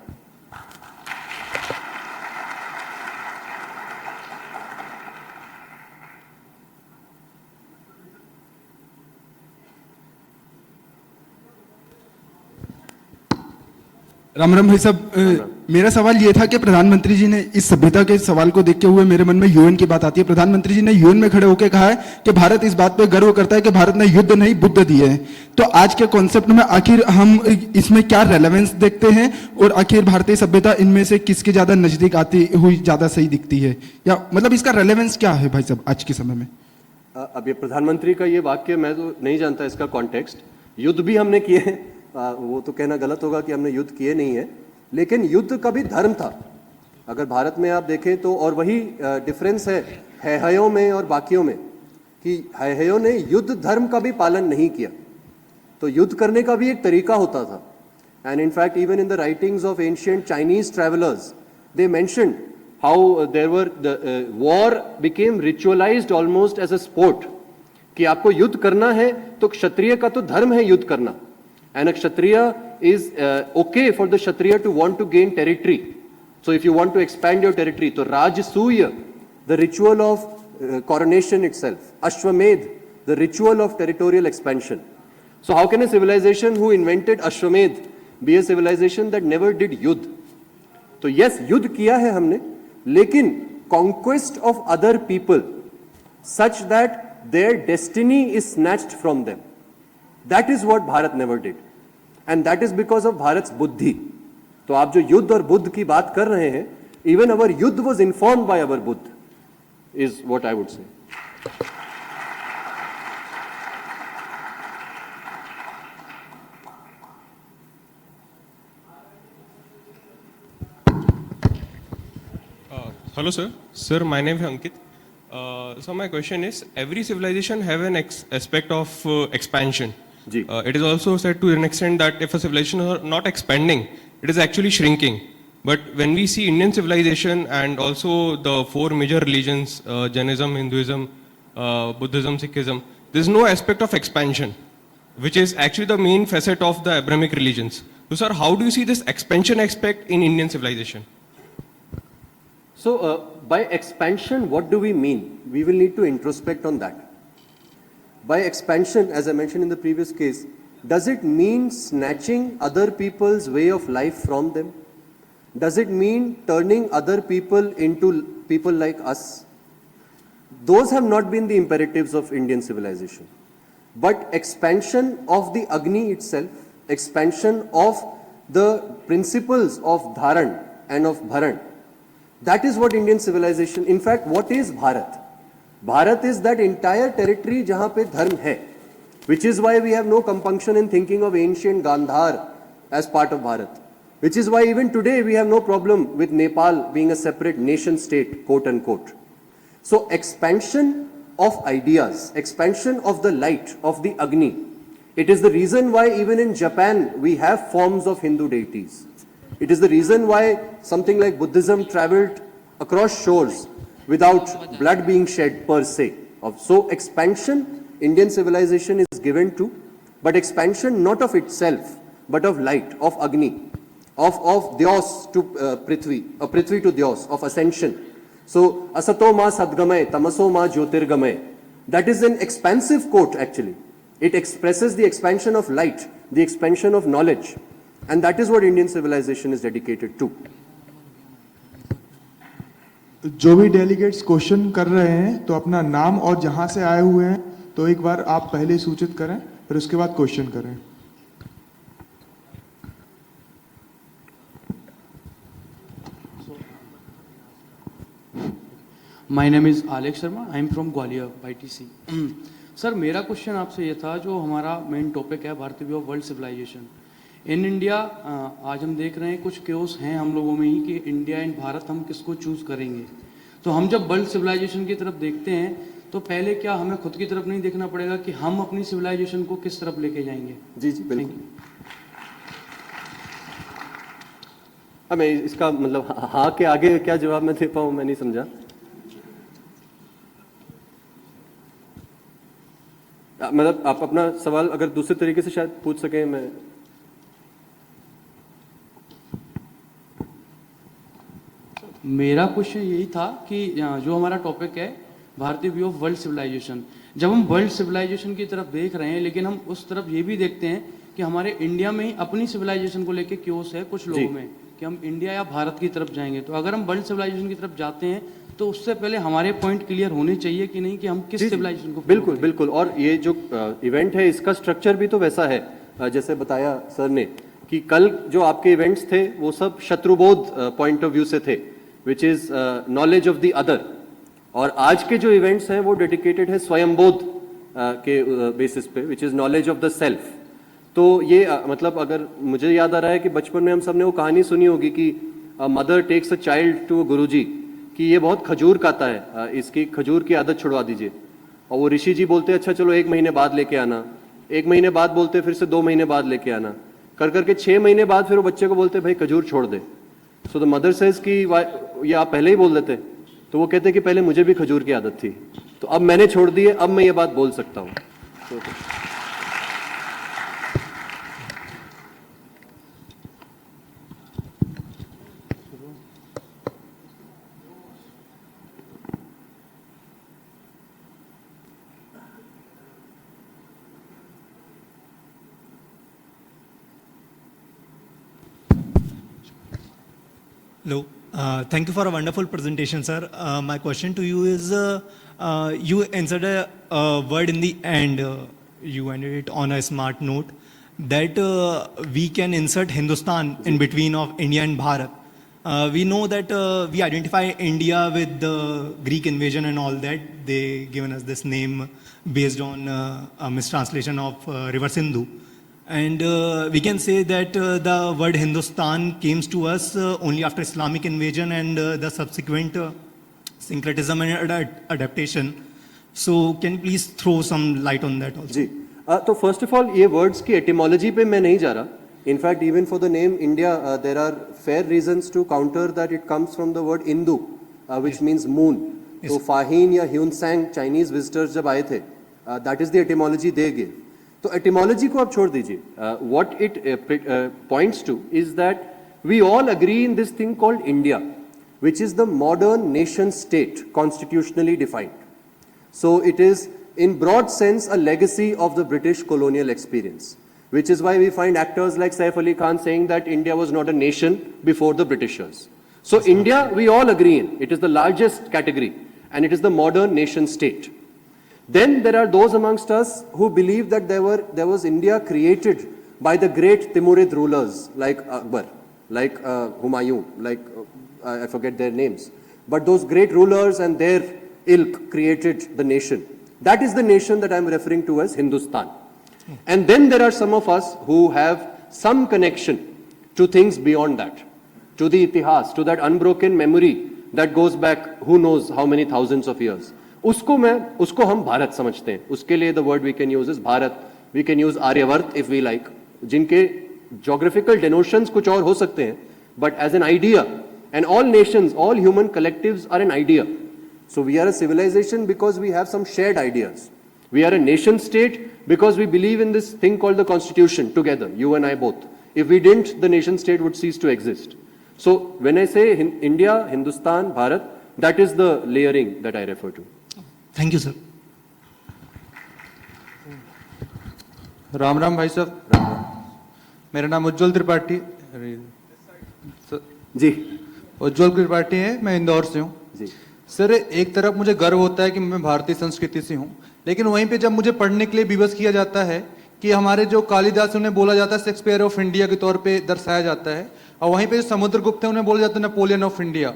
Ram Ram भाई साहब, मेरा सवाल ये था कि प्रधानमंत्री जी ने इस सभ्यता के सवाल को देखते हुए मेरे मन में यूएन की बात आती है। प्रधानमंत्री जी ने यूएन में खड़े होकर कहा है कि भारत इस बात पे गर्व करता है कि भारत ने युद्ध नहीं बुद्ध दिए हैं। तो आज के कॉन्सेप्ट में आखिर हम इसमें क्या रेलेवेंस देखते हैं, और आखिर भारतीय सभ्यता इनमें से किसके ज्यादा नजदीक आती हुई ज्यादा सही दिखती है, या मतलब इसका रेलेवेंस क्या है भाई साहब आज के समय में? अब ये प्रधानमंत्री का ये वाक्य मैं तो नहीं जानता इसका कॉन्टेक्स्ट। युद्ध भी हमने किए हैं, वो तो कहना गलत होगा कि हमने युद्ध किए नहीं है, लेकिन युद्ध का भी धर्म था अगर भारत में आप देखें तो। और वही डिफरेंस है हैहयों में और बाकियों में, कि हैहयों ने युद्ध धर्म का भी पालन नहीं किया। तो युद्ध करने का भी एक तरीका होता था। And in fact even in the writings of ancient Chinese travellers they mentioned how there were the war became ritualised almost as a sport, कि आपको युद्ध करना है तो क्षत्रिय का तो धर्म है युद्ध करना। And a Kshatriya is okay for the Kshatriya to want to gain territory. So if you want to expand your territory, so Rajasuya, the ritual of coronation itself, Ashwamedh, the ritual of territorial expansion. So how can a civilization who invented Ashwamedh be a civilization that never did युद्ध? तो yes, युद्ध किया है हमने, लेकिन conquest of other people such that their destiny is snatched from them. That is what Bharat never did. And that is because of Bharat's बुद्धि। तो आप जो युद्ध और बुद्ध की बात कर रहे हैं, even our युद्ध was informed by our Buddha, is what I would say. Hello, sir. Sir, my name is Ankit. So my question is, every civilization have an aspect of expansion. Ji. It is also said to an extent that if a civilization is not expanding, it is actually shrinking. But when we see Indian civilization and also the four major religions, Jainism, Hinduism, Buddhism, Sikhism, there is no aspect of expansion, which is actually the main facet of the Abrahamic religions. So, sir, how do you see this expansion aspect in Indian civilization? So, by expansion, what do we mean? We will need to introspect on that. By expansion, as I mentioned in the previous case, does it mean snatching other people's way of life from them? Does it mean turning other people into people like us? Those have not been the imperatives of Indian civilization. But expansion of the Agni itself, expansion of the principles of Dharan and of Bharan, that is what Indian civilization, in fact, what is Bharat? Bharat is that entire territory jahan pe dharma hai, which is why we have no compunction in thinking of ancient Gandhar as part of Bharat. Which is why even today we have no problem with Nepal being a separate nation state, quote unquote. So expansion of ideas, expansion of the light, of the Agni. It is the reason why even in Japan we have forms of Hindu deities. It is the reason why something like Buddhism traveled across shores without blood being shed per se. So expansion, Indian civilization is given to, but expansion not of itself, but of light, of Agni. Of Dyos to Prithvi, Prithvi to Dyos, of ascension. So, Asato ma sadgamay, tamaso ma jyotirgamay. That is an expansive quote actually. It expresses the expansion of light, the expansion of knowledge. And that is what Indian civilization is dedicated to. जो भी delegates question कर रहे हैं तो अपना नाम और जहां से आए हुए हैं तो एक बार आप पहले सूचित करें, फिर उसके बाद क्वेश्चन करें. My name is Alekh Sharma, I am from Gwalior YTC. Sir मेरा क्वेश्चन आपसे ये था, जो हमारा मेन टॉपिक है भारतीय view of world civilization in India. आज हम देख रहे हैं कुछ केओस हैं हम लोगों में ही कि इंडिया एंड भारत हम किसको चूज़ करेंगे. तो हम जब वर्ल्ड सिविलाइजेशन की तरफ देखते हैं तो पहले क्या हमें खुद की तरफ नहीं देखना पड़ेगा कि हम अपनी सिविलाइजेशन को किस तरफ लेके जाएंगे? जी जी बिल्कुल. मैं इसका मतलब हाँ के आगे क्या जवाब मैं दे पाऊँ, मैं नहीं समझा. मतलब आप अपना सवाल अगर दूसरे तरीके से शायद पूछ सकें. मैं मेरा क्वेश्चन यही था कि जो हमारा टॉपिक है भारतीय व्यू ऑफ वर्ल्ड सिविलाइजेशन, जब हम वर्ल्ड सिविलाइजेशन की तरफ देख रहे हैं लेकिन हम उस तरफ ये भी देखते हैं कि हमारे इंडिया में ही अपनी सिविलाइजेशन को लेके क्योस है कुछ लोगों में कि हम इंडिया या भारत की तरफ जाएंगे. तो अगर हम वर्ल्ड सिविलाइजेशन की तरफ जाते हैं तो उससे पहले हमारे पॉइंट क्लियर होने चाहिए कि नहीं कि हम किस सिविलाइजेशन को. बिल्कुल बिल्कुल. और ये जो इवेंट है इसका स्ट्रक्चर भी तो वैसा है जैसे बताया सर ने कि कल जो आपके इवेंट्स थे वो सब शत्रुबोध पॉइंट ऑफ व्यू से थे, which is knowledge of the other. और आज के जो इवेंट्स हैं वो डेडिकेटेड है स्वयंबोध के बेसिस पे, which is knowledge of the self. तो ये मतलब अगर मुझे याद आ रहा है कि बचपन में हम सब ने वो कहानी सुनी होगी कि mother takes a child to Guruji कि ये बहुत खजूर खाता है, इसकी खजूर की आदत छुड़वा दीजिए. और वो ऋषि जी बोलते अच्छा चलो 1 महीने बाद लेके आना, 1 महीने बाद बोलते फिर से 2 महीने बाद लेके आना, कर करके 6 महीने बाद फिर वो बच्चे को बोलते भाई खजूर छोड़ दे. सो द मदर सेज कि ये आप पहले ही बोल देते. तो वो कहते कि पहले मुझे भी खजूर की आदत थी, तो अब मैंने छोड़ दी है, अब मैं ये बात बोल सकता हूँ. Hello. Thank you for a wonderful presentation, sir. My question to you is, you inserted a word in the end, you ended it on a smart note, that we can insert Hindustan in between of India and Bharat. We know that we identify India with the Greek invasion and all that. They given us this name based on a mistranslation of River Sindhu. And we can say that the word Hindustan came to us only after Islamic invasion and the subsequent syncretism and adaptation. So can you please throw some light on that also? जी तो first of all ये words की etymology पे मैं नहीं जा रहा. In fact even for the name India there are fair reasons to counter that it comes from the word Indu which means moon. तो फाहीन या ह्यूनसैंग चाइनीज विजिटर्स जब आए थे, that is the etymology they give. तो etymology को आप छोड़ दीजिए. What it points to is that we all agree in this thing called India, which is the modern nation state constitutionally defined. So it is in broad sense a legacy of the British colonial experience, which is why we find actors like Saif Ali Khan saying that India was not a nation before the Britishers. So India we all agree in, it is the largest category and it is the modern nation state. Then there are those amongst us who believe that there was India created by the great Timurid rulers like Akbar, like Humayun, like I forget their names, but those great rulers and their ilk created the nation. That is the nation that I am referring to as Hindustan. And then there are some of us who have some connection to things beyond that, to the Ethos, to that unbroken memory that goes back who knows how many thousands of years. उसको हम भारत समझते हैं. उसके लिए the word we can use is Bharat. We can use Aryavart if we like, जिनके geographical denotions कुछ और हो सकते हैं, but as an idea. And all nations, all human collectives are an idea. So we are a civilization because we have some shared ideas. We are a nation state because we believe in this thing called the Constitution together, you and I both. If we didn't, the nation state would cease to exist. So when I say India, Hindustan, Bharat, that is the layering that I refer to. Thank you, sir. Ram Ram भाई साहब, मेरा नाम उज्जवल त्रिपाठी जी. उज्जवल त्रिपाठी है, मैं इंदौर से हूँ जी. Sir, एक तरफ मुझे गर्व होता है कि मैं भारतीय संस्कृति से हूँ, लेकिन वहीं पे जब मुझे पढ़ने के लिए विवश किया जाता है कि हमारे जो कालिदास उन्हें बोला जाता है शेक्सपियर ऑफ इंडिया के तौर पे दर्शाया जाता है, और वहीं पे जो समुद्रगुप्त है उन्हें बोला जाता है नेपोलियन ऑफ इंडिया,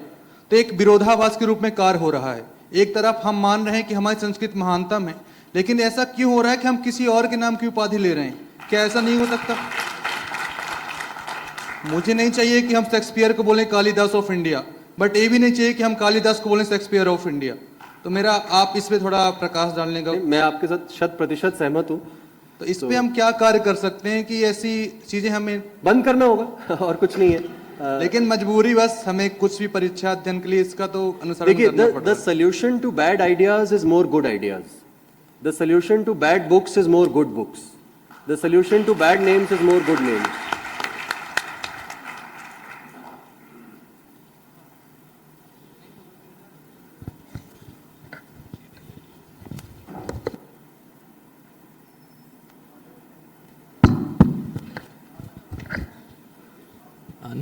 तो एक विरोधाभास के रूप में कार्य हो रहा है. एक तरफ हम मान रहे हैं कि हमारी संस्कृत महानतम है, लेकिन ऐसा क्यों हो रहा है कि हम किसी और के नाम की उपाधि ले रहे हैं? क्या ऐसा नहीं हो सकता? मुझे नहीं चाहिए कि हम शेक्सपियर को बोलें कालिदास ऑफ इंडिया, बट ये भी नहीं चाहिए कि हम कालिदास को बोलें शेक्सपियर ऑफ इंडिया. तो मेरा आप इस पे थोड़ा प्रकाश डालने का. मैं आपके साथ 100% सहमत हूँ. तो इस पे हम क्या कार्य कर सकते हैं कि ऐसी चीजें हमें बंद करना होगा और कुछ नहीं है. लेकिन मजबूरी बस हमें कुछ भी परीक्षा अध्ययन के लिए इसका तो अनुसरण देखिए, करना पड़ता है. The solution to bad ideas is more good ideas. The solution to bad books is more good books. The solution to bad names is more good names.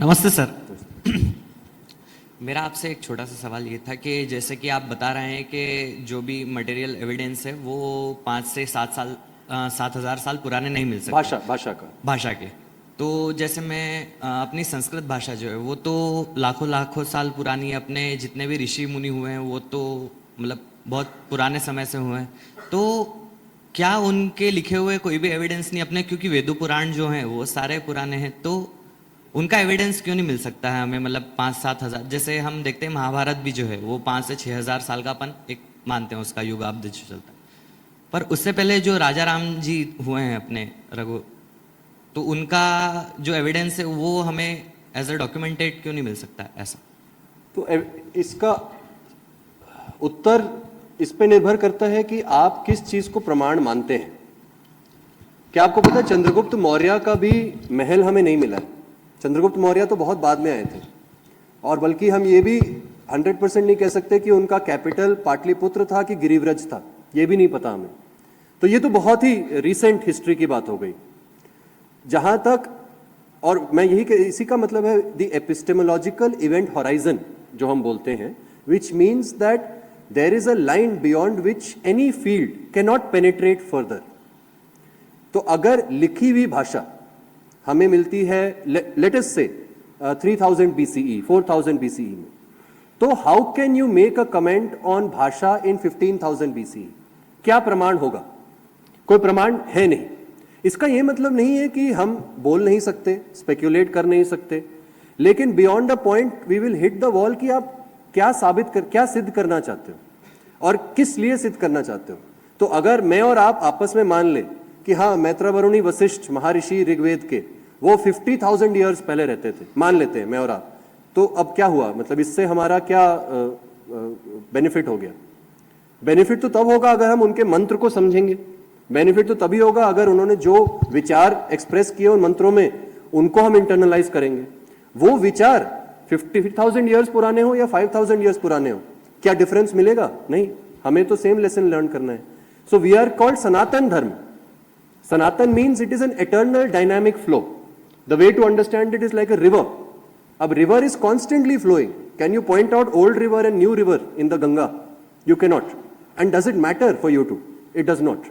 नमस्ते सर. मेरा आपसे एक छोटा सा सवाल ये था कि जैसे कि आप बता रहे हैं कि जो भी मटेरियल एविडेंस है वो 5 से 7,000 साल पुराने नहीं मिल सकते भाषा के. तो जैसे मैं अपनी संस्कृत भाषा जो है वो तो लाखों साल पुरानी है. अपने जितने भी ऋषि मुनि हुए हैं वो तो मतलब बहुत पुराने समय से हुए हैं. तो क्या उनके लिखे हुए कोई भी एविडेंस नहीं अपने, क्योंकि वेदो पुराण जो हैं वो सारे पुराने हैं, तो उनका एविडेंस क्यों नहीं मिल सकता है हमें? मतलब 5-7 हज़ार, जैसे हम देखते हैं महाभारत भी जो है वो 5 से 6 हज़ार साल का अपन एक मानते हैं उसका युगाब्द जो चलता है, पर उससे पहले जो राजा राम जी हुए हैं अपने रघु, तो उनका जो एविडेंस है वो हमें एज अ डॉक्यूमेंटेड क्यों नहीं मिल सकता है ऐसा? तो इसका उत्तर इस पे निर्भर करता है कि आप किस चीज को प्रमाण मानते हैं. क्या आपको पता है चंद्रगुप्त मौर्य का भी महल हमें नहीं मिला है. चंद्रगुप्त मौर्य तो बहुत बाद में आए थे, और बल्कि हम ये भी 100% नहीं कह सकते कि उनका कैपिटल पाटलिपुत्र था कि गिरिव्रज था, ये भी नहीं पता हमें. तो ये तो बहुत ही रिसेंट हिस्ट्री की बात हो गई. जहां तक, और मैं इसी का मतलब है द एपिस्टेमोलॉजिकल इवेंट हॉराइजन जो हम बोलते हैं, which means that there is a line beyond which any field can not penetrate further. तो अगर लिखी हुई भाषा हमें मिलती है लेट अस से 3000 BCE 4000 BCE में, तो how can you make a comment on भाषा इन 15,000 BCE? क्या प्रमाण होगा? कोई प्रमाण है नहीं. इसका यह मतलब नहीं है कि हम बोल नहीं सकते, स्पेक्युलेट कर नहीं सकते, लेकिन beyond the point we will hit the wall कि आप क्या सिद्ध करना चाहते हो और किस लिए सिद्ध करना चाहते हो? तो अगर मैं और आप आपस में मान ले कि हाँ मैत्रावरुणी वशिष्ठ महर्षि ऋग्वेद के वो 50,000 ईयर्स पहले रहते थे, मान लेते हैं मैं और आप, तो अब क्या हुआ? मतलब इससे हमारा क्या बेनिफिट हो गया? बेनिफिट तो तब होगा अगर हम उनके मंत्र को समझेंगे, बेनिफिट तो तभी होगा अगर उन्होंने जो विचार एक्सप्रेस किए उन मंत्रों में उनको हम इंटरनलाइज करेंगे। वो विचार 50,000 ईयर्स पुराने हो या 5,000 ईयर्स पुराने हो, क्या डिफरेंस मिलेगा? नहीं, हमें तो सेम लेसन लर्न करना है। So we are called Sanatan Dharma. Sanatan means it is an eternal dynamic flow. The way to understand it is like a river. अब river is constantly flowing. Can you point out old river and new river in the Ganga? You can not. And does it matter for you too? It does not.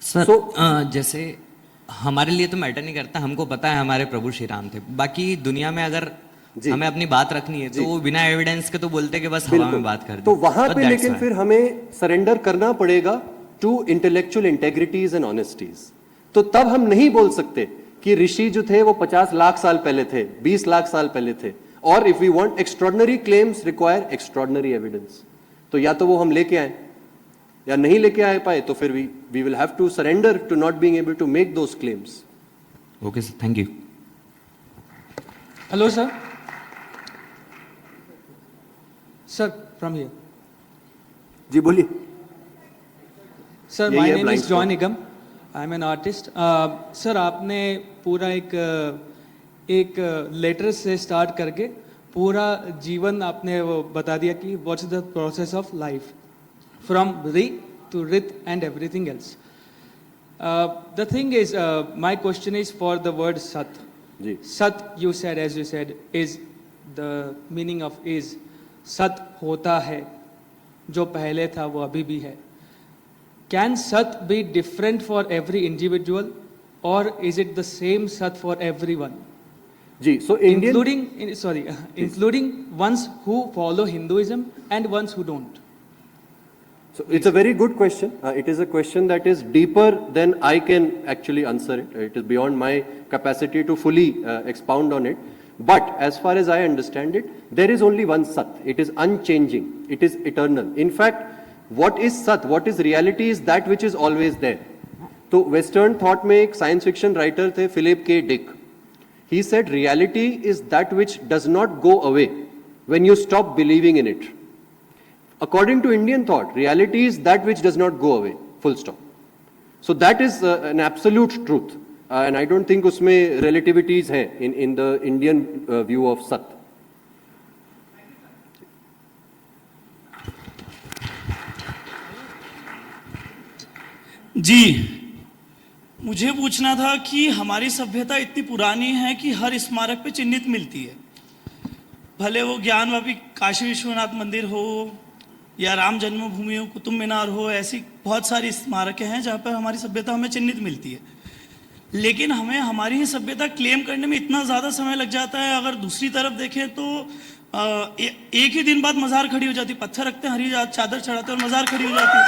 Sir जैसे हमारे लिए तो matter नहीं करता, हमको पता है हमारे प्रभु श्री राम थे। बाकी दुनिया में अगर हमें अपनी बात रखनी है तो वो बिना एविडेंस के तो बोलते कि बस हवा में बात कर दे। तो वहां पे लेकिन फिर हमें सरेंडर करना पड़ेगा टू इंटेलेक्चुअल इंटेग्रिटीज एंड ऑनेस्टीज। तो तब हम नहीं बोल सकते कि ऋषि जो थे वो 50 लाख साल पहले थे, 20 लाख साल पहले थे। और if we want extraordinary claims require extraordinary evidence. तो या तो वो हम लेके आए या नहीं लेके आ पाए तो फिर we will have to surrender to not being able to make those claims. Okay sir, thank you. Hello sir. Sir from here. जी बोलिए। Sir my name is John Nigam, I am an artist. Sir आपने पूरा एक letter से start करके पूरा जीवन आपने वो बता दिया कि what's the process of life from Ri to Rit and everything else. The thing is, my question is for the word Sat. जी. Sat, you said, as you said, is the meaning of is. Sat होता है, जो पहले था वो अभी भी है. Can Sat be different for every individual, or is it the same Sat for everyone? Ji, so Indian, including ones who follow Hinduism and ones who don't. So it's a very good question. It is a question that is deeper than I can actually answer it. It is beyond my capacity to fully expound on it. But as far as I understand it, there is only one Sat. It is unchanging. It is eternal. In fact, what is Sat, what is reality, is that which is always there. So Western thought में एक science fiction writer थे Philip K. Dick. He said reality is that which does not go away when you stop believing in it. According to Indian thought, reality is that which does not go away, full stop. So that is an absolute truth. And I don't think उसमें relativities हैं in the Indian view of Sat. जी, मुझे पूछना था कि हमारी सभ्यता इतनी पुरानी है कि हर स्मारक पे चिन्हित मिलती है, भले वो ज्ञानवापी काशी विश्वनाथ मंदिर हो या राम जन्मभूमि हो, कुतुब मीनार हो, ऐसी बहुत सारी स्मारकें हैं जहाँ पर हमारी सभ्यता हमें चिन्हित मिलती है। लेकिन हमें हमारी ही सभ्यता क्लेम करने में इतना ज़्यादा समय लग जाता है। अगर दूसरी तरफ देखें तो एक ही दिन बाद मज़ार खड़ी हो जाती, पत्थर रखते हैं, हरी चादर चढ़ाते हैं और मज़ार खड़ी हो जाती है।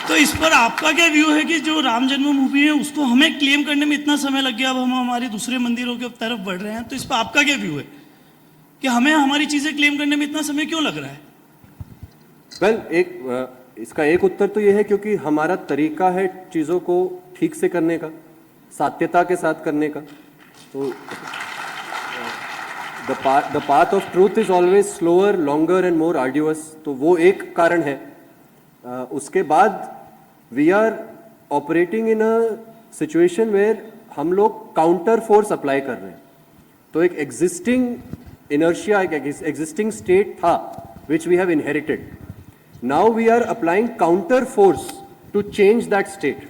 तो इस पर आपका क्या व्यू है कि जो राम जन्मभूमि है उसको हमें क्लेम करने में इतना समय लग गया, अब हम हमारे दूसरे मंदिरों की तरफ बढ़ रहे हैं, तो इस पर आपका क्या व्यू है कि हमें हमारी चीजें क्लेम करने में इतना समय क्यों लग रहा है? इसका एक उत्तर तो यह है क्योंकि हमारा तरीका है चीजों को ठीक से करने का, सात्यता के साथ करने का। तो the path of truth is always slower, longer and more arduous. तो वो एक कारण है। उसके बाद we are operating in a situation where हम लोग काउंटर फोर्स अप्लाई कर रहे हैं। तो एक एग्जिस्टिंग inertia, existing state था which we have inherited. Now we are applying counter force to change that state.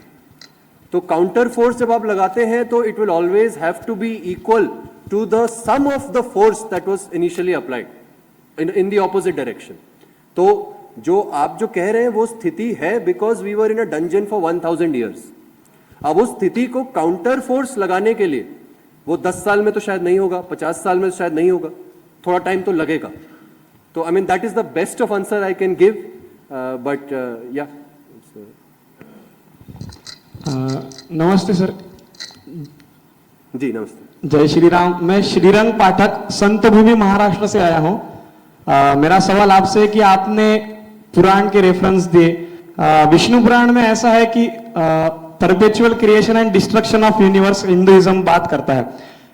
तो counter force जब आप लगाते हैं तो it will always have to be equal to the sum of the force that was initially applied in the opposite direction. तो जो आप जो कह रहे हैं वो स्थिति है because we were in a dungeon for 1000 years. अब उस स्थिति को counter force लगाने के लिए वो 10 साल में तो शायद नहीं होगा, 50 साल में तो शायद नहीं होगा, थोड़ा टाइम तो लगेगा। तो I mean that is the best of answer I can give, but या। नमस्ते सर। जी नमस्ते। जय श्री राम। मैं श्रीरंग पाठक संत भूमि महाराष्ट्र से आया हूँ। मेरा सवाल आपसे है कि आपने पुराण के रेफरेंस दिए। विष्णु पुराण में ऐसा है कि perpetual creation and destruction of universe Hinduism बात करता है।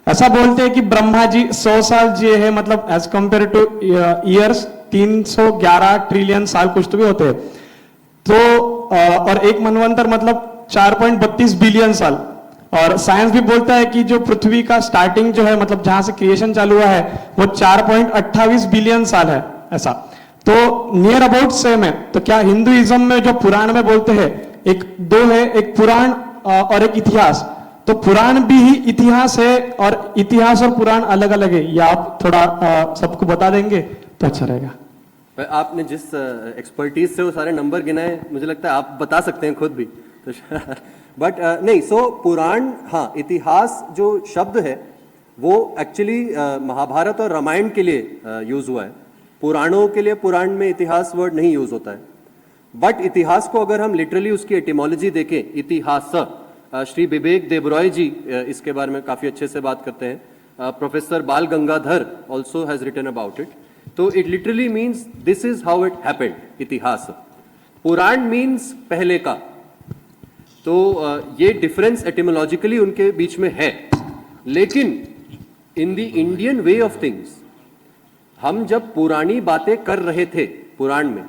ऐसा बोलते हैं कि ब्रह्मा जी 100 साल जिए हैं, मतलब as compare to years 311 trillion साल कुछ तो भी होते हैं। तो और एक मनवंतर मतलब 4.32 बिलियन साल। और साइंस भी बोलता है कि जो पृथ्वी का स्टार्टिंग जो है, मतलब जहां से क्रिएशन चालू हुआ है, वो 4.28 बिलियन साल है। ऐसा तो नियर अबाउट सेम है। तो क्या हिंदुइज्म में जो पुराण में बोलते हैं, एक दो है, एक पुराण और एक इतिहास, तो पुराण भी ही इतिहास है और इतिहास और पुराण अलग अलग है? या आप थोड़ा सबको बता देंगे तो अच्छा रहेगा। आपने जिस एक्सपर्टीज से वो सारे नंबर गिनाए, मुझे लगता है आप बता सकते हैं खुद भी, तो बट नहीं। सो पुराण, हाँ, इतिहास जो शब्द है वो एक्चुअली महाभारत और रामायण के लिए यूज हुआ है। पुराणों के लिए पुराण में इतिहास वर्ड नहीं यूज होता है। बट इतिहास को अगर हम लिटरली उसकी एटिमोलॉजी देखें, इतिहास, श्री विवेक देबरॉय जी इसके बारे में काफी अच्छे से बात करते हैं। Professor Bal Gangadhar also has written about it. तो it literally means this is how it happened. Itihasa, purana means पहले का। तो ये डिफरेंस एटिमोलॉजिकली उनके बीच में है। लेकिन in the Indian way of things, हम जब पुरानी बातें कर रहे थे पुराण में,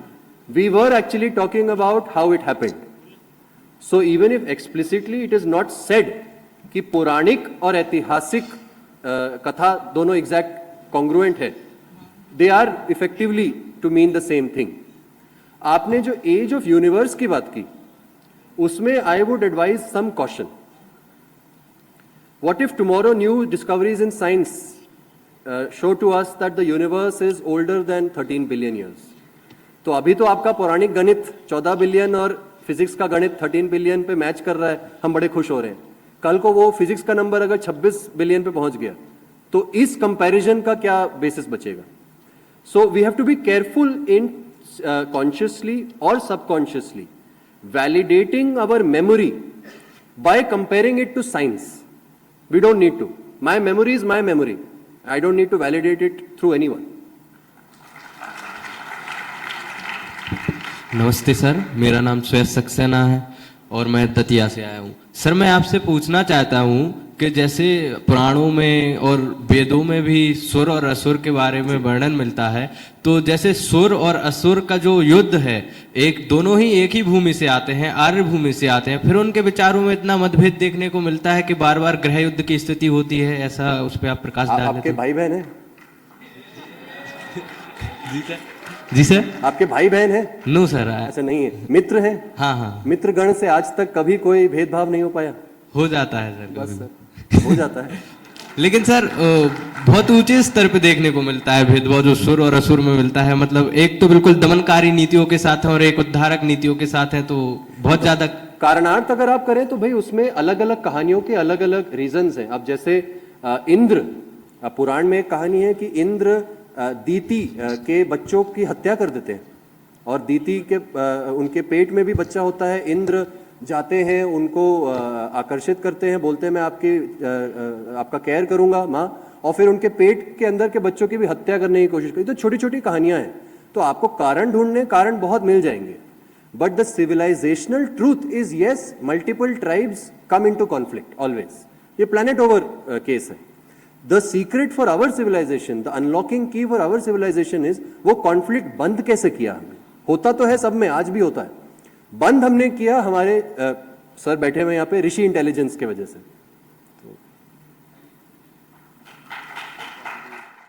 we were actually talking about how it happened. So even if explicitly it is not said कि पौराणिक और ऐतिहासिक कथा दोनों एग्जैक्ट कॉन्ग्रुएंट है, they are effectively to mean the same thing. आपने जो एज ऑफ यूनिवर्स की बात की, उसमें I would advise some caution. What if tomorrow new discoveries in science show to us that the universe is older than 13 billion years? तो अभी तो आपका पौराणिक गणित 14 बिलियन और फिजिक्स का गणित 13 बिलियन पे मैच कर रहा है, हम बड़े खुश हो रहे हैं। कल को वो फिजिक्स का नंबर अगर 26 बिलियन पे पहुंच गया, तो इस कंपैरिजन का क्या बेसिस बचेगा? So we have to be careful in consciously और subconsciously validating our memory by comparing it to science. We don't need to. My memory is my memory. I don't need to validate it through anyone. नमस्ते sir, मेरा नाम श्वेत सक्सेना है और मैं दतिया से आया हूँ। सर, मैं आपसे पूछना चाहता हूँ कि जैसे पुराणों में और वेदों में भी सुर और असुर के बारे में वर्णन मिलता है, तो जैसे सुर और असुर का जो युद्ध है, दोनों ही एक ही भूमि से आते हैं, आर्य भूमि से आते हैं, फिर उनके विचारों में इतना मतभेद देखने को मिलता है कि बार बार गृह युद्ध की स्थिति होती है। ऐसा उस पर आप प्रकाश डालें। आपके भाई बहन है? जी सर। आपके भाई बहन है? No sir. ऐसा नहीं है। मित्र है? हाँ हाँ। मित्र गण से आज तक कभी कोई भेदभाव नहीं हो पाया? हो जाता है सर, बस सर, हो जाता है। लेकिन सर बहुत ऊंचे स्तर पे देखने को मिलता है भेदभाव, जो सुर और असुर में मिलता है। मतलब एक तो बिल्कुल दमनकारी नीतियों के साथ है और एक उद्धारक नीतियों के साथ है, तो बहुत ज्यादा कारणार्थ अगर आप करें तो भाई उसमें अलग अलग कहानियों के अलग अलग रीजंस हैं। अब जैसे इंद्र, पुराण में एक कहानी है कि इंद्र दीति के बच्चों की हत्या कर देते हैं और दीति के उनके पेट में भी बच्चा होता है। इंद्र जाते हैं, उनको आकर्षित करते हैं, बोलते हैं मैं आपका केयर करूंगा माँ, और फिर उनके पेट के अंदर के बच्चों की भी हत्या करने की कोशिश करी। तो छोटी छोटी कहानियां हैं। तो आपको कारण ढूंढने कारण बहुत मिल जाएंगे। But the civilizational truth is yes, multiple tribes come into conflict always. ये प्लैनेट ओवर केस है। The secret for our civilization, the unlocking key for our civilization is वो कॉन्फ्लिक्ट बंद कैसे किया हमने। होता तो है सब में, आज भी होता है। बंद हमने किया हमारे सर बैठे हुए यहाँ पे ऋषि इंटेलिजेंस के वजह से।